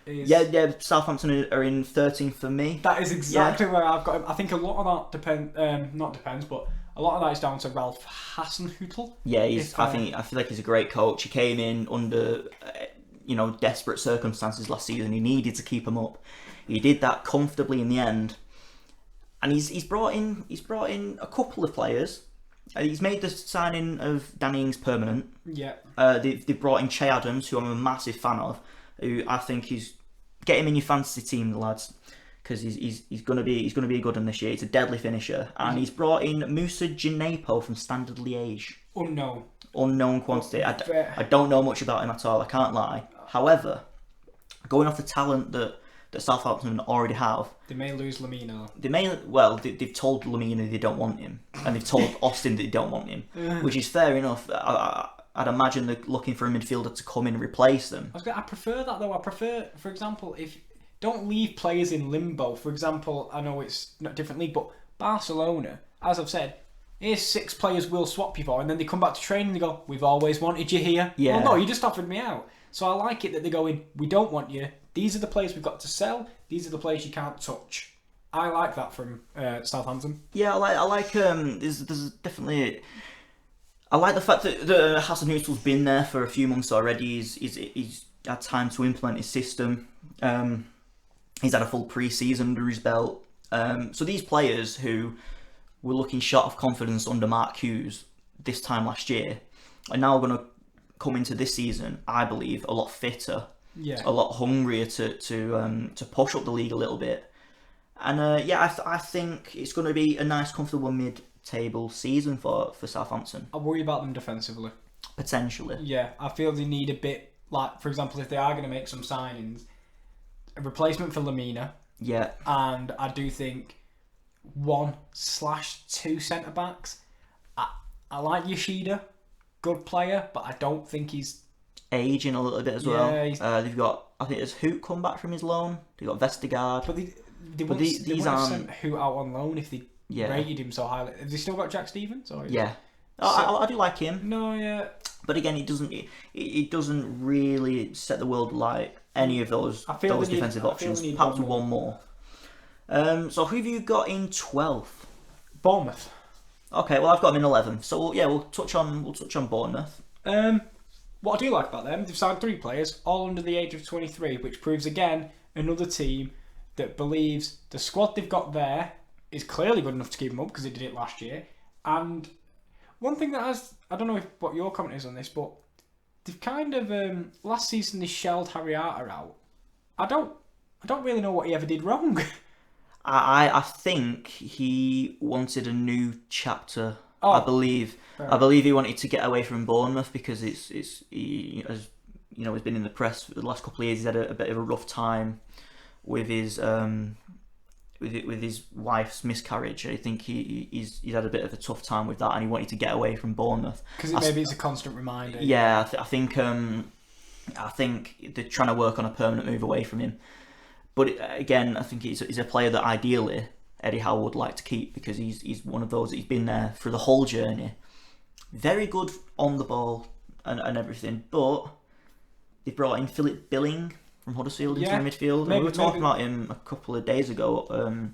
Speaker 1: Yeah. Southampton are in 13th for me.
Speaker 2: That is exactly where I've got him. I think a lot of that not depends, but a lot of that is down to Ralph Hasenhüttl.
Speaker 1: Yeah, I feel like he's a great coach. He came in under desperate circumstances last season. He needed to keep him up. He did that comfortably in the end, and he's brought in a couple of players. He's made the signing of Danny Ings permanent.
Speaker 2: Yeah.
Speaker 1: They've brought in Che Adams, who I'm a massive fan of. Who I think is get him in your fantasy team, the lads, because he's gonna be a good one this year. He's a deadly finisher, and he's brought in Moussa Djenepo from Standard Liège. Unknown quantity. I don't know much about him at all. I can't lie. However, going off the talent that Southampton already have,
Speaker 2: they may lose Lamina.
Speaker 1: They've told Lamina they don't want him, and they've told Austin that they don't want him, which is fair enough. I'd imagine they're looking for a midfielder to come in and replace them.
Speaker 2: I prefer that though. I prefer, for example, don't leave players in limbo. For example, I know it's not a different league, but Barcelona, as I've said, here's 6 players we'll swap you for, and then they come back to training and they go, we've always wanted you here.
Speaker 1: Yeah.
Speaker 2: Well, no, you just offered me out. So I like it that they're going, we don't want you. These are the players we've got to sell. These are the players you can't touch. I like that from Southampton.
Speaker 1: Yeah, I like there's definitely. I like the fact that Hasenhüttl's been there for a few months already. He's had time to implement his system. He's had a full pre-season under his belt. So these players who were looking short of confidence under Mark Hughes this time last year are now going to come into this season, I believe, a lot fitter, a lot hungrier to push up the league a little bit. And I think it's going to be a nice, comfortable mid-table season for Southampton.
Speaker 2: I worry about them defensively.
Speaker 1: Potentially.
Speaker 2: Yeah, I feel they need a bit, like, for example, if they are going to make some signings, a replacement for Lamina.
Speaker 1: Yeah.
Speaker 2: And I do think 1/2 centre-backs. I like Yoshida, good player, but I don't think he's...
Speaker 1: aging a little bit as well. They've got, I think there's Hoot come back from his loan. They've got Vestergaard.
Speaker 2: But they wouldn't have sent Hoot out on loan if they rated him so highly. Have they still got Jack Stevens? Or
Speaker 1: yeah. I do like him.
Speaker 2: No, yeah.
Speaker 1: But again, it doesn't really set the world alight, any of those defensive options. Perhaps one more. So who have you got in 12th?
Speaker 2: Bournemouth.
Speaker 1: Okay, well I've got them in 11th. So we'll touch on Bournemouth.
Speaker 2: What I do like about them, they've signed 3 players, all under the age of 23, which proves again another team that believes the squad they've got there is clearly good enough to keep them up because they did it last year. And one thing that I don't know what your comment is on this, but they've kind of last season they shelled Harriata out. I don't really know what he ever did wrong.
Speaker 1: I think he wanted a new chapter. I believe he wanted to get away from Bournemouth because he has he's been in the press for the last couple of years. He's had a bit of a rough time with his with his wife's miscarriage. I think he's had a bit of a tough time with that, and he wanted to get away from Bournemouth
Speaker 2: because maybe it's a constant reminder.
Speaker 1: Yeah, I think they're trying to work on a permanent move away from him. But again, I think he's a player that ideally Eddie Howe would like to keep because he's one of those that he's been there for the whole journey. Very good on the ball and everything, but they brought in Philip Billing from Huddersfield into the midfield. We were talking about him a couple of days ago.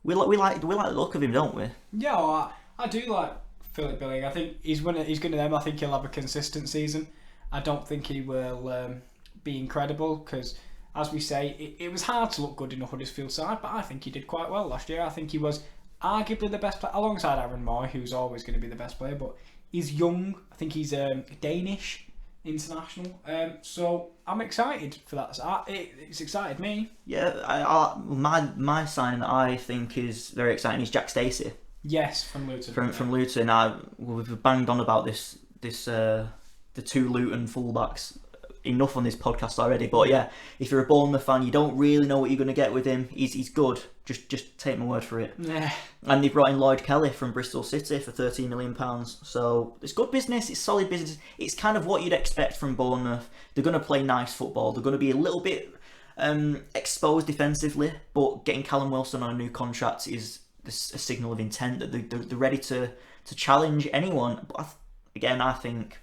Speaker 1: We like the look of him, don't we?
Speaker 2: Yeah, well, I do like Philip Billing. I think he's going to them. I think he'll have a consistent season. I don't think he will be incredible because, as we say, it was hard to look good in the Huddersfield side, but I think he did quite well last year. I think he was arguably the best player, alongside Aaron Moy, who's always going to be the best player, but he's young. I think he's Danish international. So I'm excited for that. It's excited me.
Speaker 1: Yeah, my signing that I think is very exciting is Jack Stacey.
Speaker 2: Yes, from Luton.
Speaker 1: From Luton. We've banged on about this the 2 Luton fullbacks enough on this podcast already. But yeah, if you're a Bournemouth fan, you don't really know what you're going to get with him. He's good. Just take my word for it.
Speaker 2: Yeah.
Speaker 1: And they brought in Lloyd Kelly from Bristol City for £13 million. So it's good business. It's solid business. It's kind of what you'd expect from Bournemouth. They're going to play nice football. They're going to be a little bit exposed defensively, but getting Callum Wilson on a new contract is a signal of intent that they're ready to challenge anyone. But I think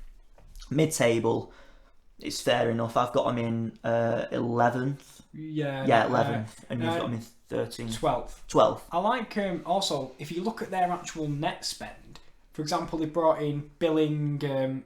Speaker 1: mid-table, it's fair enough. I've got them in 11th.
Speaker 2: Yeah,
Speaker 1: 11th, and you've got them in 13th. 12th.
Speaker 2: I like also if you look at their actual net spend. For example, they brought in Billing,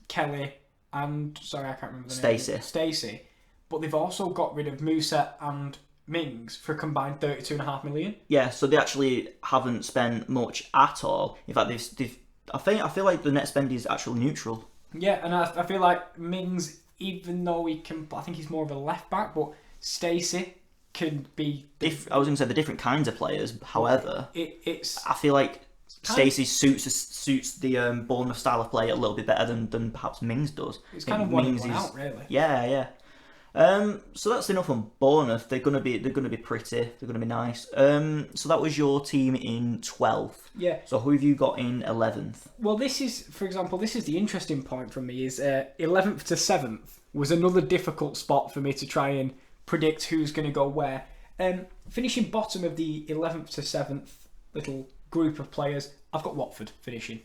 Speaker 2: Kelly, and sorry, I can't remember the name. Stacey. But they've also got rid of Musa and Mings for a combined $32.5 million.
Speaker 1: Yeah, so they actually haven't spent much at all. In fact, they've I feel like the net spend is actually neutral.
Speaker 2: Yeah, and I feel like Mings, even though I think he's more of a left back, but Stacey can be.
Speaker 1: I was going to say the different kinds of players. However,
Speaker 2: it's.
Speaker 1: I feel like Stacey suits the Bournemouth style of play a little bit better than perhaps Mings does.
Speaker 2: It's kind of one in, one out, really.
Speaker 1: Yeah. So that's enough on Bournemouth. They're gonna be pretty. They're gonna be nice. So that was your team in 12th.
Speaker 2: Yeah.
Speaker 1: So who have you got in 11th?
Speaker 2: Well, this is the interesting point from me is 11th to 7th was another difficult spot for me to try and predict who's going to go where. Finishing bottom of the 11th to 7th little group of players, I've got Watford finishing.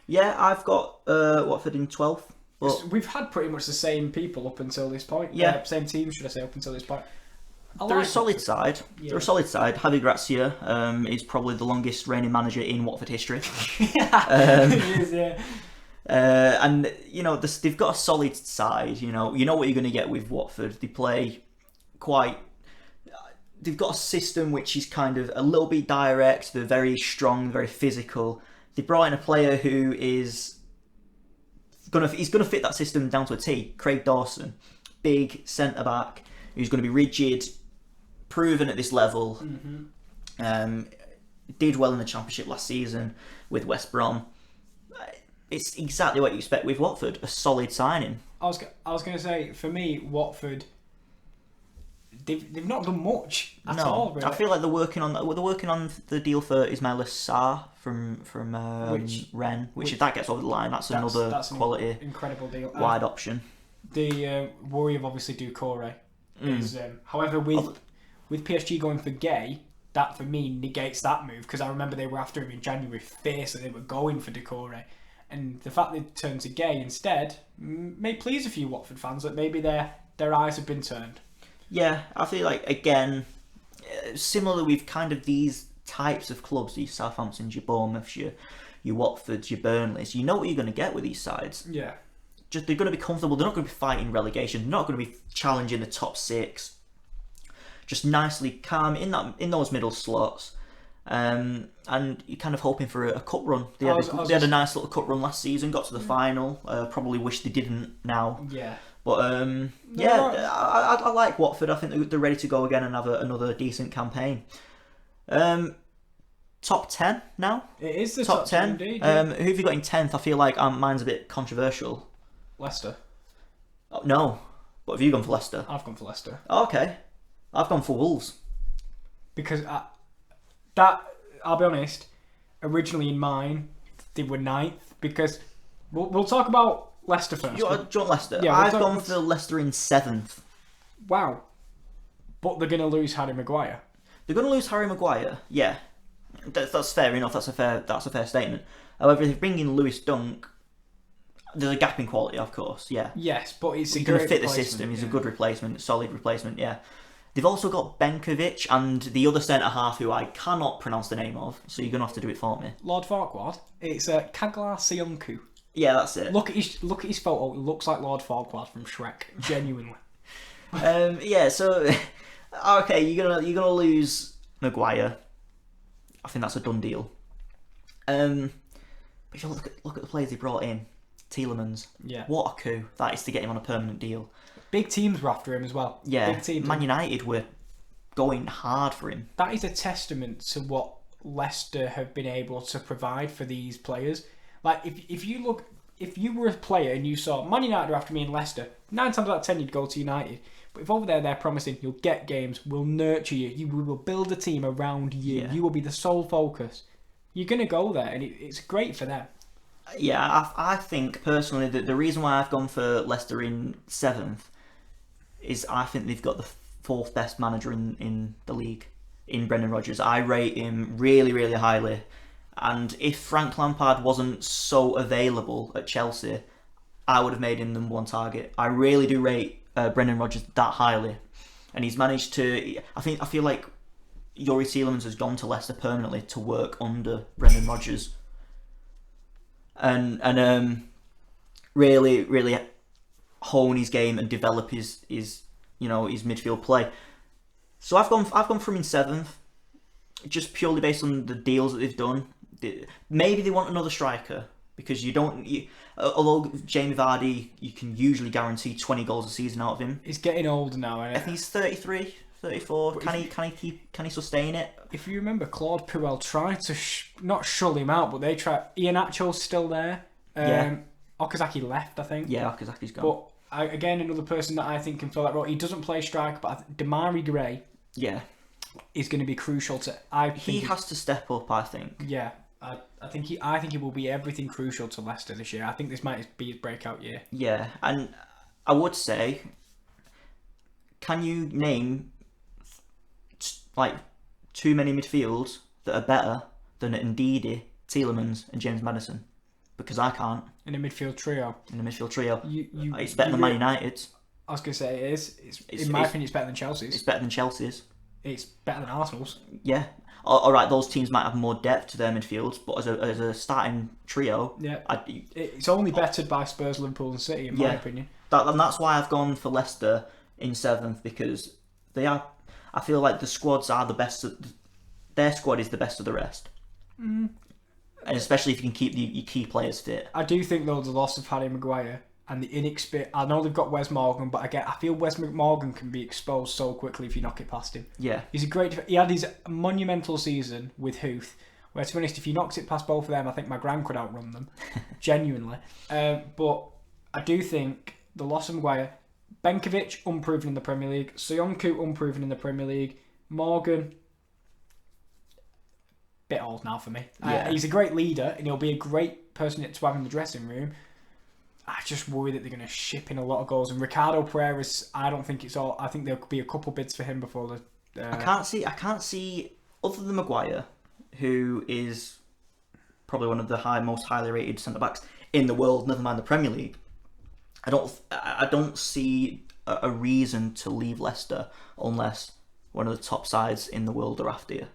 Speaker 1: Yeah, I've got Watford in 12th.
Speaker 2: But we've had pretty much the same people up until this point.
Speaker 1: Yeah.
Speaker 2: Same team, should I say, up until this point.
Speaker 1: They're a solid side. Yeah. They're a solid side. Javi Gracia is probably the longest reigning manager in Watford history.
Speaker 2: He is, yeah.
Speaker 1: And they've got a solid side. You know what you're going to get with Watford. They play quite. They've got a system which is kind of a little bit direct. They're very strong, very physical. They brought in a player who is. He's gonna fit that system down to a T. Craig Dawson, big centre back who's going to be rigid, proven at this level. Mm-hmm. Did well in the Championship last season with West Brom. It's exactly what you expect with Watford. A solid signing.
Speaker 2: I was going to say, for me, Watford, they've not done much at all. Really.
Speaker 1: I feel like they're working on the deal for Ismail Sarr from Rennes, which if that gets over the line, that's another quality,
Speaker 2: incredible deal,
Speaker 1: wide option.
Speaker 2: The worry of obviously Doucouré is, however, with PSG going for Gay, that for me negates that move because I remember they were after him in January fiercely. They were going for Doucouré, and the fact they turned to Gay instead may please a few Watford fans that maybe their eyes have been turned.
Speaker 1: Yeah, I feel like again, similar with kind of these types of clubs, these Southamptons, your Bournemouths, your Watfords, your Burnleys. You know what you're going to get with these sides.
Speaker 2: Yeah.
Speaker 1: Just they're going to be comfortable. They're not going to be fighting relegation. They're not going to be challenging the top six. Just nicely calm in those middle slots, and you're kind of hoping for a cup run. They had a nice little cup run last season. Got to the final. Probably wish they didn't now.
Speaker 2: Yeah.
Speaker 1: But I like Watford. I think they're ready to go again and have another decent campaign. Top 10 now.
Speaker 2: It is the top 10 indeed.
Speaker 1: Who have you got in 10th? I feel like mine's a bit controversial.
Speaker 2: Leicester.
Speaker 1: Oh, no. What have you gone for, Leicester?
Speaker 2: I've gone for Leicester.
Speaker 1: Oh, okay. I've gone for Wolves.
Speaker 2: Because I'll be honest, originally in mine, they were 9th. Because we'll talk about Leicester first.
Speaker 1: Do you want Leicester?
Speaker 2: Yeah,
Speaker 1: I've gone for Leicester in 7th.
Speaker 2: Wow. But they're going to lose Harry Maguire.
Speaker 1: They're going to lose Harry Maguire, yeah. That's fair enough. That's a fair statement. However, if you bring in Lewis Dunk, there's a gap in quality, of course. Yeah.
Speaker 2: Yes, but he's
Speaker 1: going to fit the system. He's a good replacement, solid replacement. Yeah. They've also got Benkovic and the other centre half who I cannot pronounce the name of, so you're going to have to do it for me.
Speaker 2: Lord Farquaad. It's Kaglar Sionku.
Speaker 1: Yeah, that's it.
Speaker 2: Look at his photo. It looks like Lord Farquaad from Shrek. Genuinely.
Speaker 1: Yeah. So, okay, you're gonna lose Maguire. I think that's a done deal. But if you look at the players they brought in, Tielemans.
Speaker 2: Yeah.
Speaker 1: What a coup that is to get him on a permanent deal.
Speaker 2: Big teams were after him as well.
Speaker 1: Yeah.
Speaker 2: Big teams.
Speaker 1: Man United were going hard for him.
Speaker 2: That is a testament to what Leicester have been able to provide for these players. Like if you look if you were a player and you saw Man United are after me in Leicester, 9 times out of 10 you'd go to United. But if over there they're promising you'll get games, we'll nurture you, we will build a team around you, you will be the sole focus, you're going to go there, and it's great for them.
Speaker 1: Yeah, I think personally that the reason why I've gone for Leicester in 7th is I think they've got the 4th best manager in the league, in Brendan Rodgers. I rate him really, really highly. And if Frank Lampard wasn't so available at Chelsea, I would have made him number 1 target. I really do rate Brendan Rodgers that highly. And he's managed to... I feel like Yuri Tielemans has gone to Leicester permanently to work under Brendan Rodgers. And really, really hone his game and develop his midfield play. So I've gone for him in 7th, just purely based on the deals that they've done. Maybe they want another striker, because although Jamie Vardy, you can usually guarantee 20 goals a season out of him.
Speaker 2: He's getting older now, isn't it?
Speaker 1: I think he's 33, 34. Can he sustain it?
Speaker 2: If you remember, Claude Puel tried to not shut him out, but they tried. Iheanacho's still there. Okazaki left, I think.
Speaker 1: Yeah, Okazaki's gone.
Speaker 2: But again, another person that I think can fill that role. He doesn't play striker, but Damari Gray.
Speaker 1: Yeah,
Speaker 2: is going to be crucial to.
Speaker 1: He has to step up, I think.
Speaker 2: Yeah, I think he will be everything crucial to Leicester this year. I think this might be his breakout year.
Speaker 1: Yeah, and I would say, can you name like too many midfields that are better than Ndidi, Tielemans, and James Maddison? Because I can't.
Speaker 2: In a midfield trio.
Speaker 1: It's better than Man United's.
Speaker 2: I was going to say it is. In my opinion, it's better than Chelsea's.
Speaker 1: It's better than Chelsea's.
Speaker 2: It's better than Arsenal's.
Speaker 1: Yeah. All right, those teams might have more depth to their midfields, but as a starting trio,
Speaker 2: yeah, it's only bettered by Spurs, Liverpool, and City, in my opinion.
Speaker 1: And that's why I've gone for Leicester in 7th, because they are. I feel like the squads are the best. Their squad is the best of the rest. And especially if you can keep your key players fit.
Speaker 2: I do think, though, the loss of Harry Maguire and the inexperience... I know they've got Wes Morgan, but again, I feel Wes Morgan can be exposed so quickly if you knock it past him.
Speaker 1: Yeah.
Speaker 2: He's a great... He had his monumental season with Huth, where, to be honest, if you knocked it past both of them, I think my gran could outrun them. Genuinely. But I do think the loss of Maguire... Benkovic, unproven in the Premier League. Soyuncu, unproven in the Premier League. Morgan... bit old now for me.
Speaker 1: Yeah.
Speaker 2: He's a great leader, and he'll be a great person to have in the dressing room. I just worry that they're going to ship in a lot of goals. And Ricardo Pereira's, I don't think it's all. I think there could be a couple bids for him before the.
Speaker 1: I can't see other than Maguire, who is probably one of the most highly rated centre backs in the world. Never mind the Premier League. I don't see a reason to leave Leicester unless one of the top sides in the world are after you.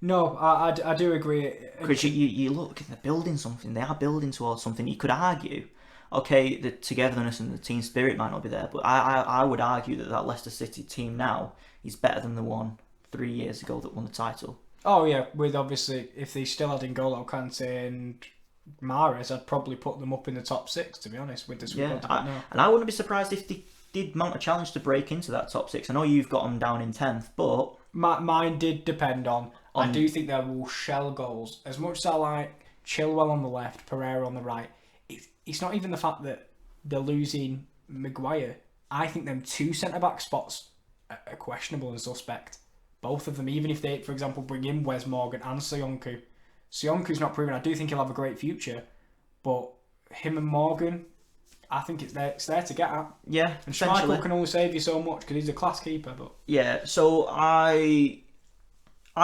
Speaker 2: No, I do agree.
Speaker 1: Because you look, they're building something. They are building towards something. You could argue, okay, the togetherness and the team spirit might not be there, but I would argue that Leicester City team now is better than the one 3 years ago that won the title.
Speaker 2: Oh yeah, with obviously, if they still had N'Golo Kante and Mahrez, I'd probably put them up in the top 6, to be honest, with the squad.
Speaker 1: And I wouldn't be surprised if they did mount a challenge to break into that top 6. I know you've got them down in 10th, but...
Speaker 2: Mine did depend on... I do think they will shell goals. As much as I like Chilwell on the left, Pereira on the right, it's not even the fact that they're losing Maguire. I think them 2 centre-back spots are questionable and suspect. Both of them, even if they, for example, bring in Wes Morgan and Soyuncu. Soyuncu's not proven. I do think he'll have a great future, but him and Morgan, I think it's there to get at.
Speaker 1: Yeah,
Speaker 2: and Schmeichel can only save you so much because he's a class keeper. But
Speaker 1: yeah, so I've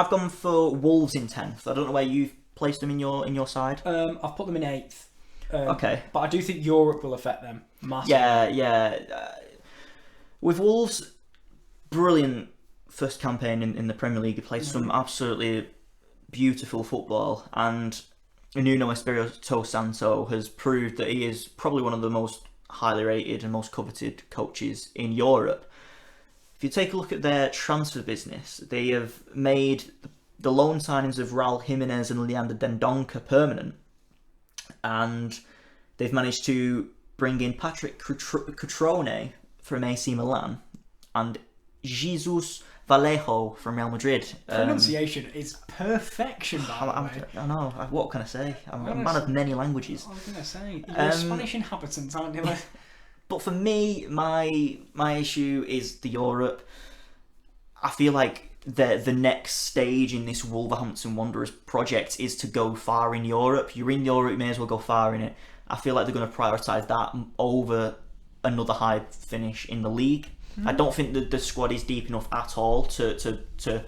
Speaker 1: gone for Wolves in 10th. I don't know where you've placed them in your side.
Speaker 2: I've put them in 8th.
Speaker 1: Okay,
Speaker 2: but I do think Europe will affect them massively.
Speaker 1: Yeah. With Wolves, brilliant first campaign in the Premier League. He played some absolutely beautiful football, and Nuno Espirito Santo has proved that he is probably one of the most highly rated and most coveted coaches in Europe. If you take a look at their transfer business, they have made the loan signings of Raul Jimenez and Leander Dendoncker permanent, and they've managed to bring in Patrick Cutrone from AC Milan and Jesus Vallejo from Real Madrid.
Speaker 2: Pronunciation is perfection, by the way.
Speaker 1: I know. What can I say? I'm a man of many languages.
Speaker 2: I was going to say, you're a Spanish inhabitant, aren't you?
Speaker 1: But for me, my issue is the Europe. I feel like the next stage in this Wolverhampton Wanderers project is to go far in Europe. You're in Europe, you may as well go far in it. I feel like they're going to prioritise that over another high finish in the league. I don't think that the squad is deep enough at all to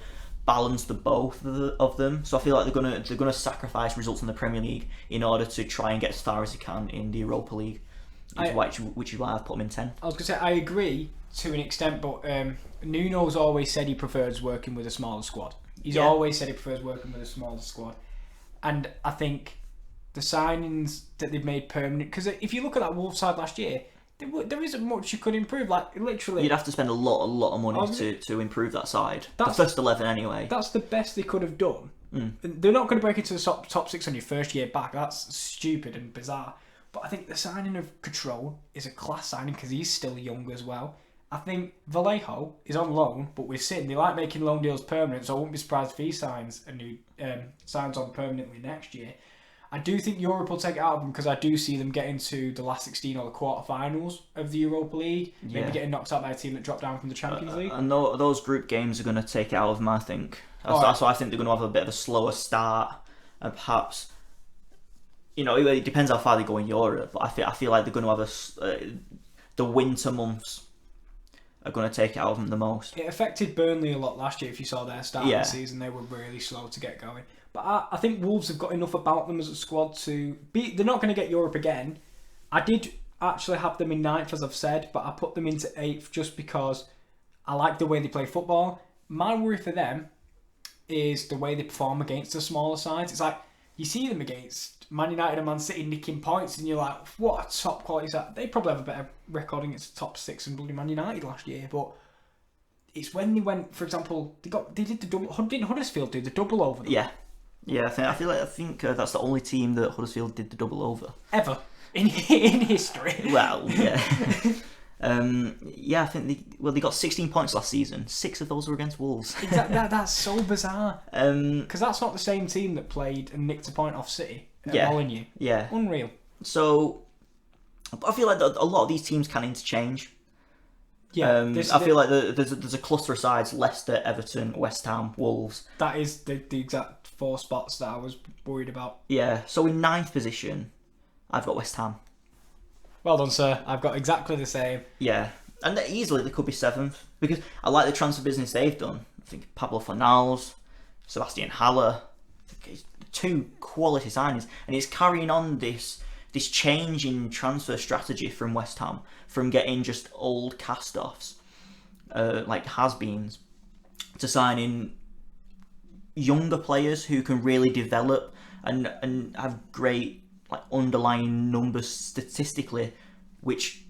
Speaker 1: balance the both of them. So I feel like they're gonna sacrifice results in the Premier League in order to try and get as far as they can in the Europa League, which is why I've put them in 10th.
Speaker 2: I was gonna say I agree to an extent, but Nuno's always said he prefers working with a smaller squad. He's always said he prefers working with a smaller squad, and I think the signings that they've made permanent. Because if you look at that Wolves side last year, there isn't much you could improve. Like literally,
Speaker 1: you'd have to spend a lot of money to improve that side. The first 11 anyway.
Speaker 2: That's the best they could have done. They're not going to break into the top 6 on your first year back. That's stupid and bizarre. But I think the signing of Control is a class signing because he's still young as well. I think Vallejo is on loan, but we're sitting. They like making loan deals permanent, so I wouldn't be surprised if he signs on permanently next year. I do think Europe will take it out of them because I do see them getting to the last 16 or the quarterfinals of the Europa League. Maybe getting knocked out by a team that dropped down from the Champions League.
Speaker 1: And those group games are going to take it out of them, I think. So I think they're going to have a bit of a slower start, and perhaps, it depends how far they go in Europe. But I feel like they're going to have the winter months are going to take it out of them the most.
Speaker 2: It affected Burnley a lot last year. If you saw their start of the season, they were really slow to get going. But I think Wolves have got enough about them as a squad to be. They're not going to get Europe again. I did actually have them in 9th, as I've said, but I put them into 8th just because I like the way they play football. My worry for them is the way they perform against the smaller sides. It's like you see them against Man United and Man City nicking points, and you're like, what a top quality side. They probably have a better record against the top 6 than bloody Man United last year, but it's when they went, for example, they did the double. Didn't Huddersfield do the double over them?
Speaker 1: Yeah, I think that's the only team that Huddersfield did the double over
Speaker 2: ever in history.
Speaker 1: Well, yeah, I think they got 16 points last season. 6 of those were against Wolves.
Speaker 2: Exactly, that's so bizarre. Because that's not the same team that played and nicked a point off City at Molineux.
Speaker 1: Yeah,
Speaker 2: unreal.
Speaker 1: So I feel like a lot of these teams can interchange.
Speaker 2: Yeah,
Speaker 1: I feel like there's a cluster of sides: Leicester, Everton, West Ham, Wolves.
Speaker 2: That is the exact 4 spots that I was worried about.
Speaker 1: Yeah, so in 9th position, I've got West Ham.
Speaker 2: Well done, sir. I've got exactly the same.
Speaker 1: Yeah, and easily they could be 7th because I like the transfer business they've done. I think Pablo Fornals, Sebastian Haller, it's 2 quality signings, and it's carrying on this change in transfer strategy from West Ham, from getting just old cast-offs, like has-beens, to signing younger players who can really develop and have great underlying numbers statistically, which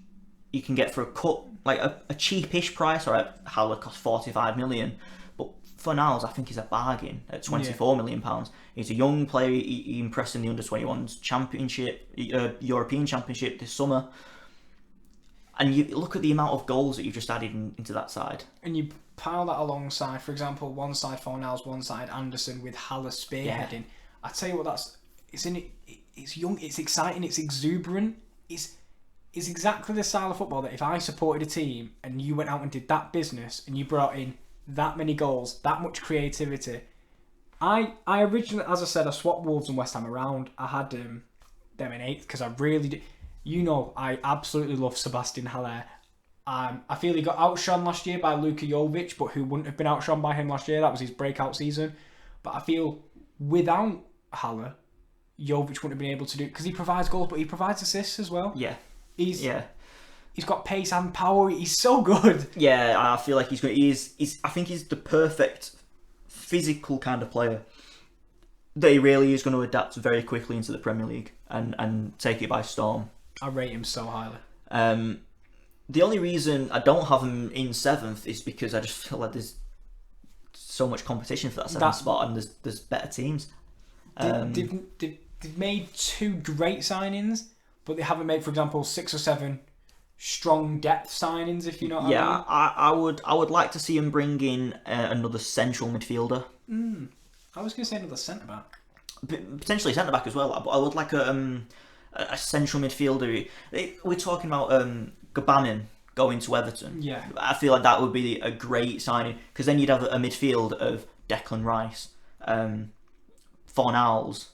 Speaker 1: you can get for a cut, like a cheapish price. Or Haller cost 45 million, but Fornals I think is a bargain at 24 million pounds. He's a young player. He impressed in the under-21s championship, European Championship this summer. And you look at the amount of goals that you've just added into that side. And
Speaker 2: you pile that alongside, for example, one side Fornals, one side Anderson with Haller spearheading. Yeah. I tell you what, it's young, it's exciting, it's exuberant. It's exactly the style of football that if I supported a team and you went out and did that business and you brought in that many goals, that much creativity. I originally, as I said, I swapped Wolves and West Ham around. I had them in 8th because I really did. I absolutely love Sebastian Haller. I feel he got outshone last year by Luka Jovic, but who wouldn't have been outshone by him last year? That was his breakout season. But I feel without Haller, Jovic wouldn't have been able to do it because he provides goals, but he provides assists as well.
Speaker 1: Yeah.
Speaker 2: He's got pace and power. He's so good.
Speaker 1: Yeah, I feel like he's good. I think he's the perfect physical kind of player that he really is going to adapt very quickly into the Premier League and take it by storm.
Speaker 2: I rate him so highly.
Speaker 1: The only reason I don't have him in 7th is because I just feel like there's so much competition for that 7th spot, and there's better teams.
Speaker 2: They've made 2 great signings, but they haven't made, for example, 6 or 7 strong depth signings, if you know what
Speaker 1: Yeah,
Speaker 2: I mean.
Speaker 1: I would like to see him bring in another central midfielder.
Speaker 2: I was going to say another centre back.
Speaker 1: Potentially centre back as well. I would like a central midfielder. We're talking about Gabamin going to Everton.
Speaker 2: Yeah.
Speaker 1: I feel like that would be a great signing because then you'd have a midfield of Declan Rice, Fornals,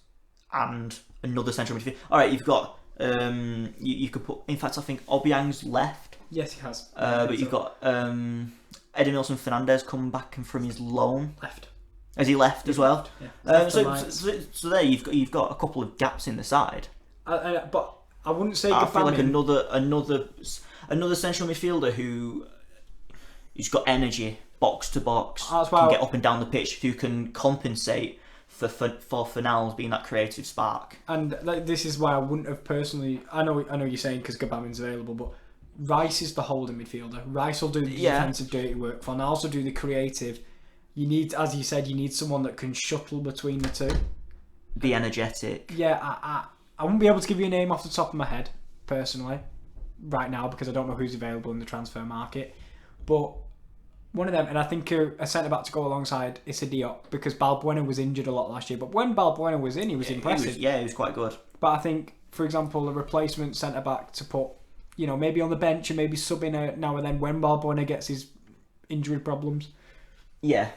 Speaker 1: and another central midfield. All right, you've got you could put. In fact, I think Obiang's left.
Speaker 2: Yes, he has.
Speaker 1: But you've got Edinilson Fernandez coming back from his loan.
Speaker 2: Left.
Speaker 1: Has he left as well?
Speaker 2: Yeah.
Speaker 1: So there you've got a couple of gaps in the side.
Speaker 2: But I wouldn't say
Speaker 1: I feel like
Speaker 2: Gabamin.
Speaker 1: another central midfielder who's got energy, box to box,
Speaker 2: That's
Speaker 1: can
Speaker 2: why
Speaker 1: get up and down the pitch, who can compensate for Fornals being that creative spark.
Speaker 2: And this is why I wouldn't have personally. I know you're saying because Gabamin's available, but Rice is the holding midfielder. Rice will do the defensive dirty work. Fornals will do the creative. You need, as you said, someone that can shuttle between the two.
Speaker 1: Be energetic.
Speaker 2: Yeah, I wouldn't be able to give you a name off the top of my head, personally, right now, because I don't know who's available in the transfer market. But one of them, and I think a centre-back to go alongside Issa Diop, because Balbuena was injured a lot last year. But when Balbuena was in, he was impressive.
Speaker 1: He was quite good.
Speaker 2: But I think, for example, a replacement centre-back to put, maybe on the bench and maybe sub in now and then when Balbuena gets his injury problems.
Speaker 1: Yeah.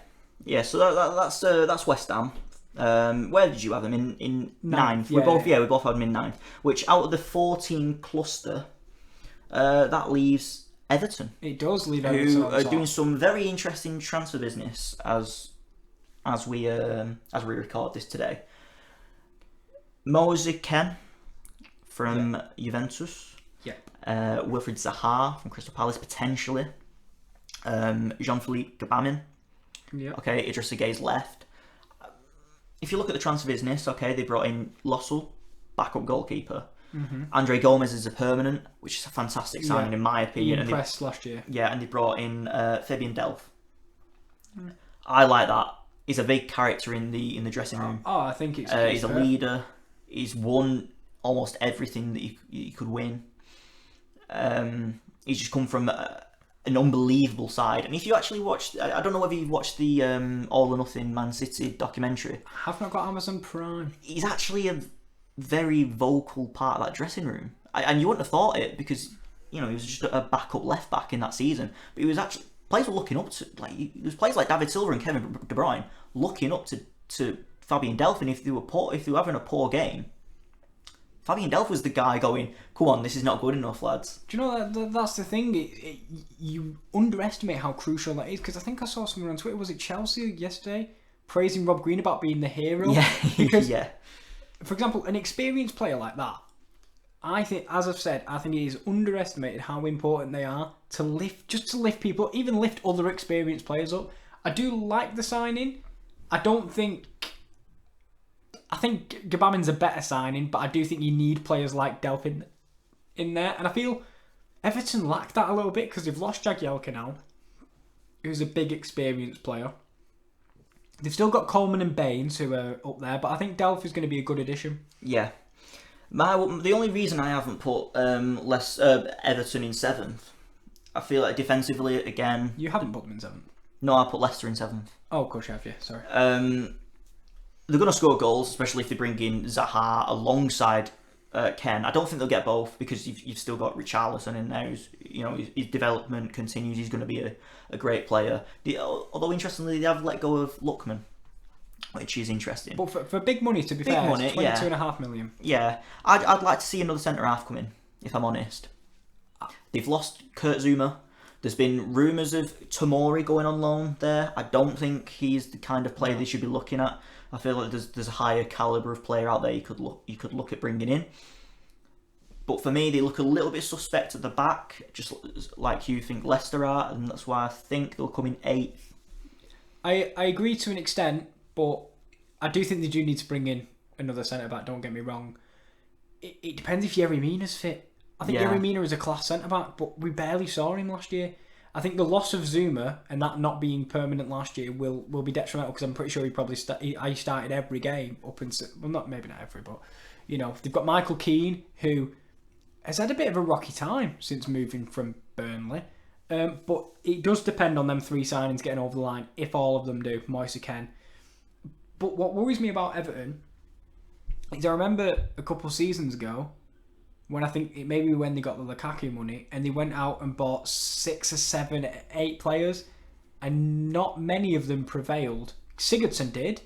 Speaker 1: So that's West Ham. Where did you have them in ninth? We both had them in ninth. Which out of the 14 cluster, that leaves Everton.
Speaker 2: It does leave Everton,
Speaker 1: who are doing some very interesting transfer business as we record this today. Moise Kean from Juventus.
Speaker 2: Yep.
Speaker 1: Wilfried Zaha from Crystal Palace potentially. Jean-Philippe Gabamin.
Speaker 2: Yep.
Speaker 1: Okay, Idrissa Gueye's left. If you look at the transfer business, okay, they brought in Lossell, backup goalkeeper.
Speaker 2: Mm-hmm.
Speaker 1: Andre Gomez is a permanent, which is a fantastic signing in my opinion.
Speaker 2: He impressed last year.
Speaker 1: Yeah, and they brought in Fabian Delph. I like that. He's a big character in the dressing room.
Speaker 2: Oh, I think he's
Speaker 1: a leader. He's won almost everything that you could win. He's just come from an unbelievable side. And if you actually watched, I don't know whether you've watched the All or Nothing Man City documentary.
Speaker 2: I have not got Amazon Prime.
Speaker 1: He's actually a very vocal part of that dressing room. And you wouldn't have thought it because, he was just a backup left back in that season. But he was actually, players were looking up to, there's players like David Silva and Kevin De Bruyne looking up to Fabian Delph. And if they were having a poor game, Fabian Delph was the guy going, come on, this is not good enough, lads.
Speaker 2: Do you know that's the thing? You underestimate how crucial that is, because I think I saw someone on Twitter, was it Chelsea yesterday, praising Rob Green about being the hero?
Speaker 1: Yeah,
Speaker 2: because,
Speaker 1: yeah.
Speaker 2: For example, an experienced player like that, I think, as I've said, I think it is underestimated how important they are to lift people, even lift other experienced players up. I do like the signing. I think Gabamin's a better signing, but I do think you need players like Delph in there. And I feel Everton lack that a little bit because they've lost Jagielka now, who's a big experienced player. They've still got Coleman and Baines who are up there, but I think Delph is going to be a good addition.
Speaker 1: Yeah. The only reason I haven't put Everton in 7th, I feel like defensively, again...
Speaker 2: You haven't put them in 7th?
Speaker 1: No, I put Leicester in 7th.
Speaker 2: Oh, of course you have, yeah, sorry.
Speaker 1: They're going to score goals, especially if they bring in Zaha alongside Ken. I don't think they'll get both because you've still got Richarlison in there. His development continues. He's going to be a great player. Although interestingly, they have let go of Lookman, which is interesting.
Speaker 2: But for big money, to be fair,
Speaker 1: money,
Speaker 2: it's 22.5 million.
Speaker 1: Yeah, I'd like to see another centre half come in. If I'm honest, they've lost Kurt Zouma. There's been rumours of Tomori going on loan there. I don't think he's the kind of player they should be looking at. I feel like there's a higher calibre of player out there you could look at bringing in. But for me, they look a little bit suspect at the back, just like you think Leicester are, and that's why I think they'll come in 8th.
Speaker 2: I agree to an extent, but I do think they do need to bring in another centre-back, don't get me wrong. It depends if Yerry Mina's fit. I think Yerry Mina is a class centre-back, but we barely saw him last year. I think the loss of Zuma and that not being permanent last year will be detrimental because I'm pretty sure he started every game up until, well, maybe not every, but they've got Michael Keane, who has had a bit of a rocky time since moving from Burnley. But it does depend on them 3 signings getting over the line, if all of them do. Moise can. But what worries me about Everton is I remember a couple of seasons ago when I think it maybe when they got the Lukaku money and they went out and bought 6 or 7, 8 players and not many of them prevailed. Sigurdsson did,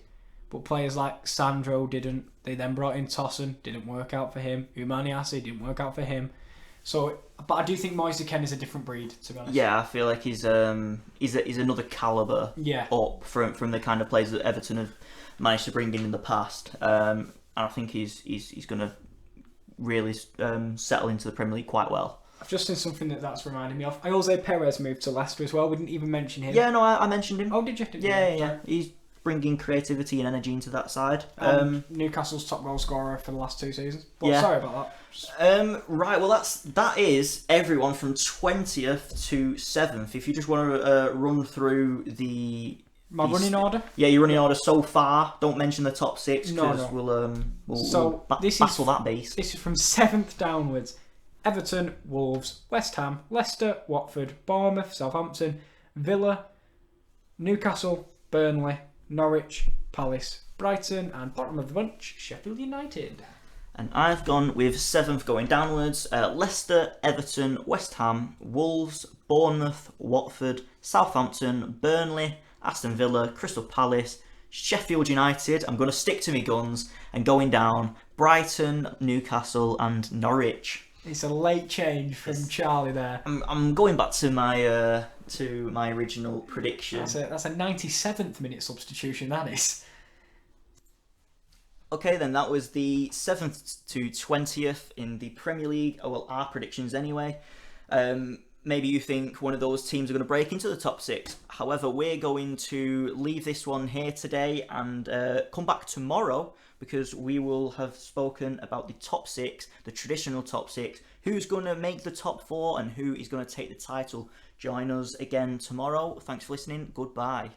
Speaker 2: but players like Sandro didn't. They then brought in Tosun, didn't work out for him. Umaniasi didn't work out for him. So, but I do think Moise Kean is a different breed, to be honest.
Speaker 1: Yeah, I feel like he's another calibre up from the kind of players that Everton have managed to bring in the past. And I think he's going to really settle into the Premier League quite well.
Speaker 2: I've just seen something that's reminded me of. Jose Perez moved to Leicester as well. We didn't even mention him.
Speaker 1: Yeah, no, I mentioned him.
Speaker 2: Oh, did you?
Speaker 1: Yeah. He's bringing creativity and energy into that side.
Speaker 2: Newcastle's top goal scorer for the last 2 seasons. But sorry about
Speaker 1: that. Right, well that is everyone from 20th to 7th. If you just want to run through
Speaker 2: my running order.
Speaker 1: Yeah, your running order so far. Don't mention the top 6 because we'll battle that base.
Speaker 2: This is from 7th downwards. Everton, Wolves, West Ham, Leicester, Watford, Bournemouth, Southampton, Villa, Newcastle, Burnley, Norwich, Palace, Brighton, and bottom of the bunch, Sheffield United.
Speaker 1: And I've gone with 7th going downwards. Leicester, Everton, West Ham, Wolves, Bournemouth, Watford, Southampton, Burnley, Aston Villa, Crystal Palace, Sheffield United. I'm going to stick to my guns and going down Brighton, Newcastle, and Norwich.
Speaker 2: It's a late change from Charlie there.
Speaker 1: I'm going back to my original prediction.
Speaker 2: That's a 97th minute substitution, that is.
Speaker 1: Okay, then that was the 7th to 20th in the Premier League. Oh, well, our predictions anyway. Maybe you think one of those teams are going to break into the top 6. However, we're going to leave this one here today and come back tomorrow because we will have spoken about the top 6, the traditional top 6, who's going to make the top 4 and who is going to take the title. Join us again tomorrow. Thanks for listening. Goodbye.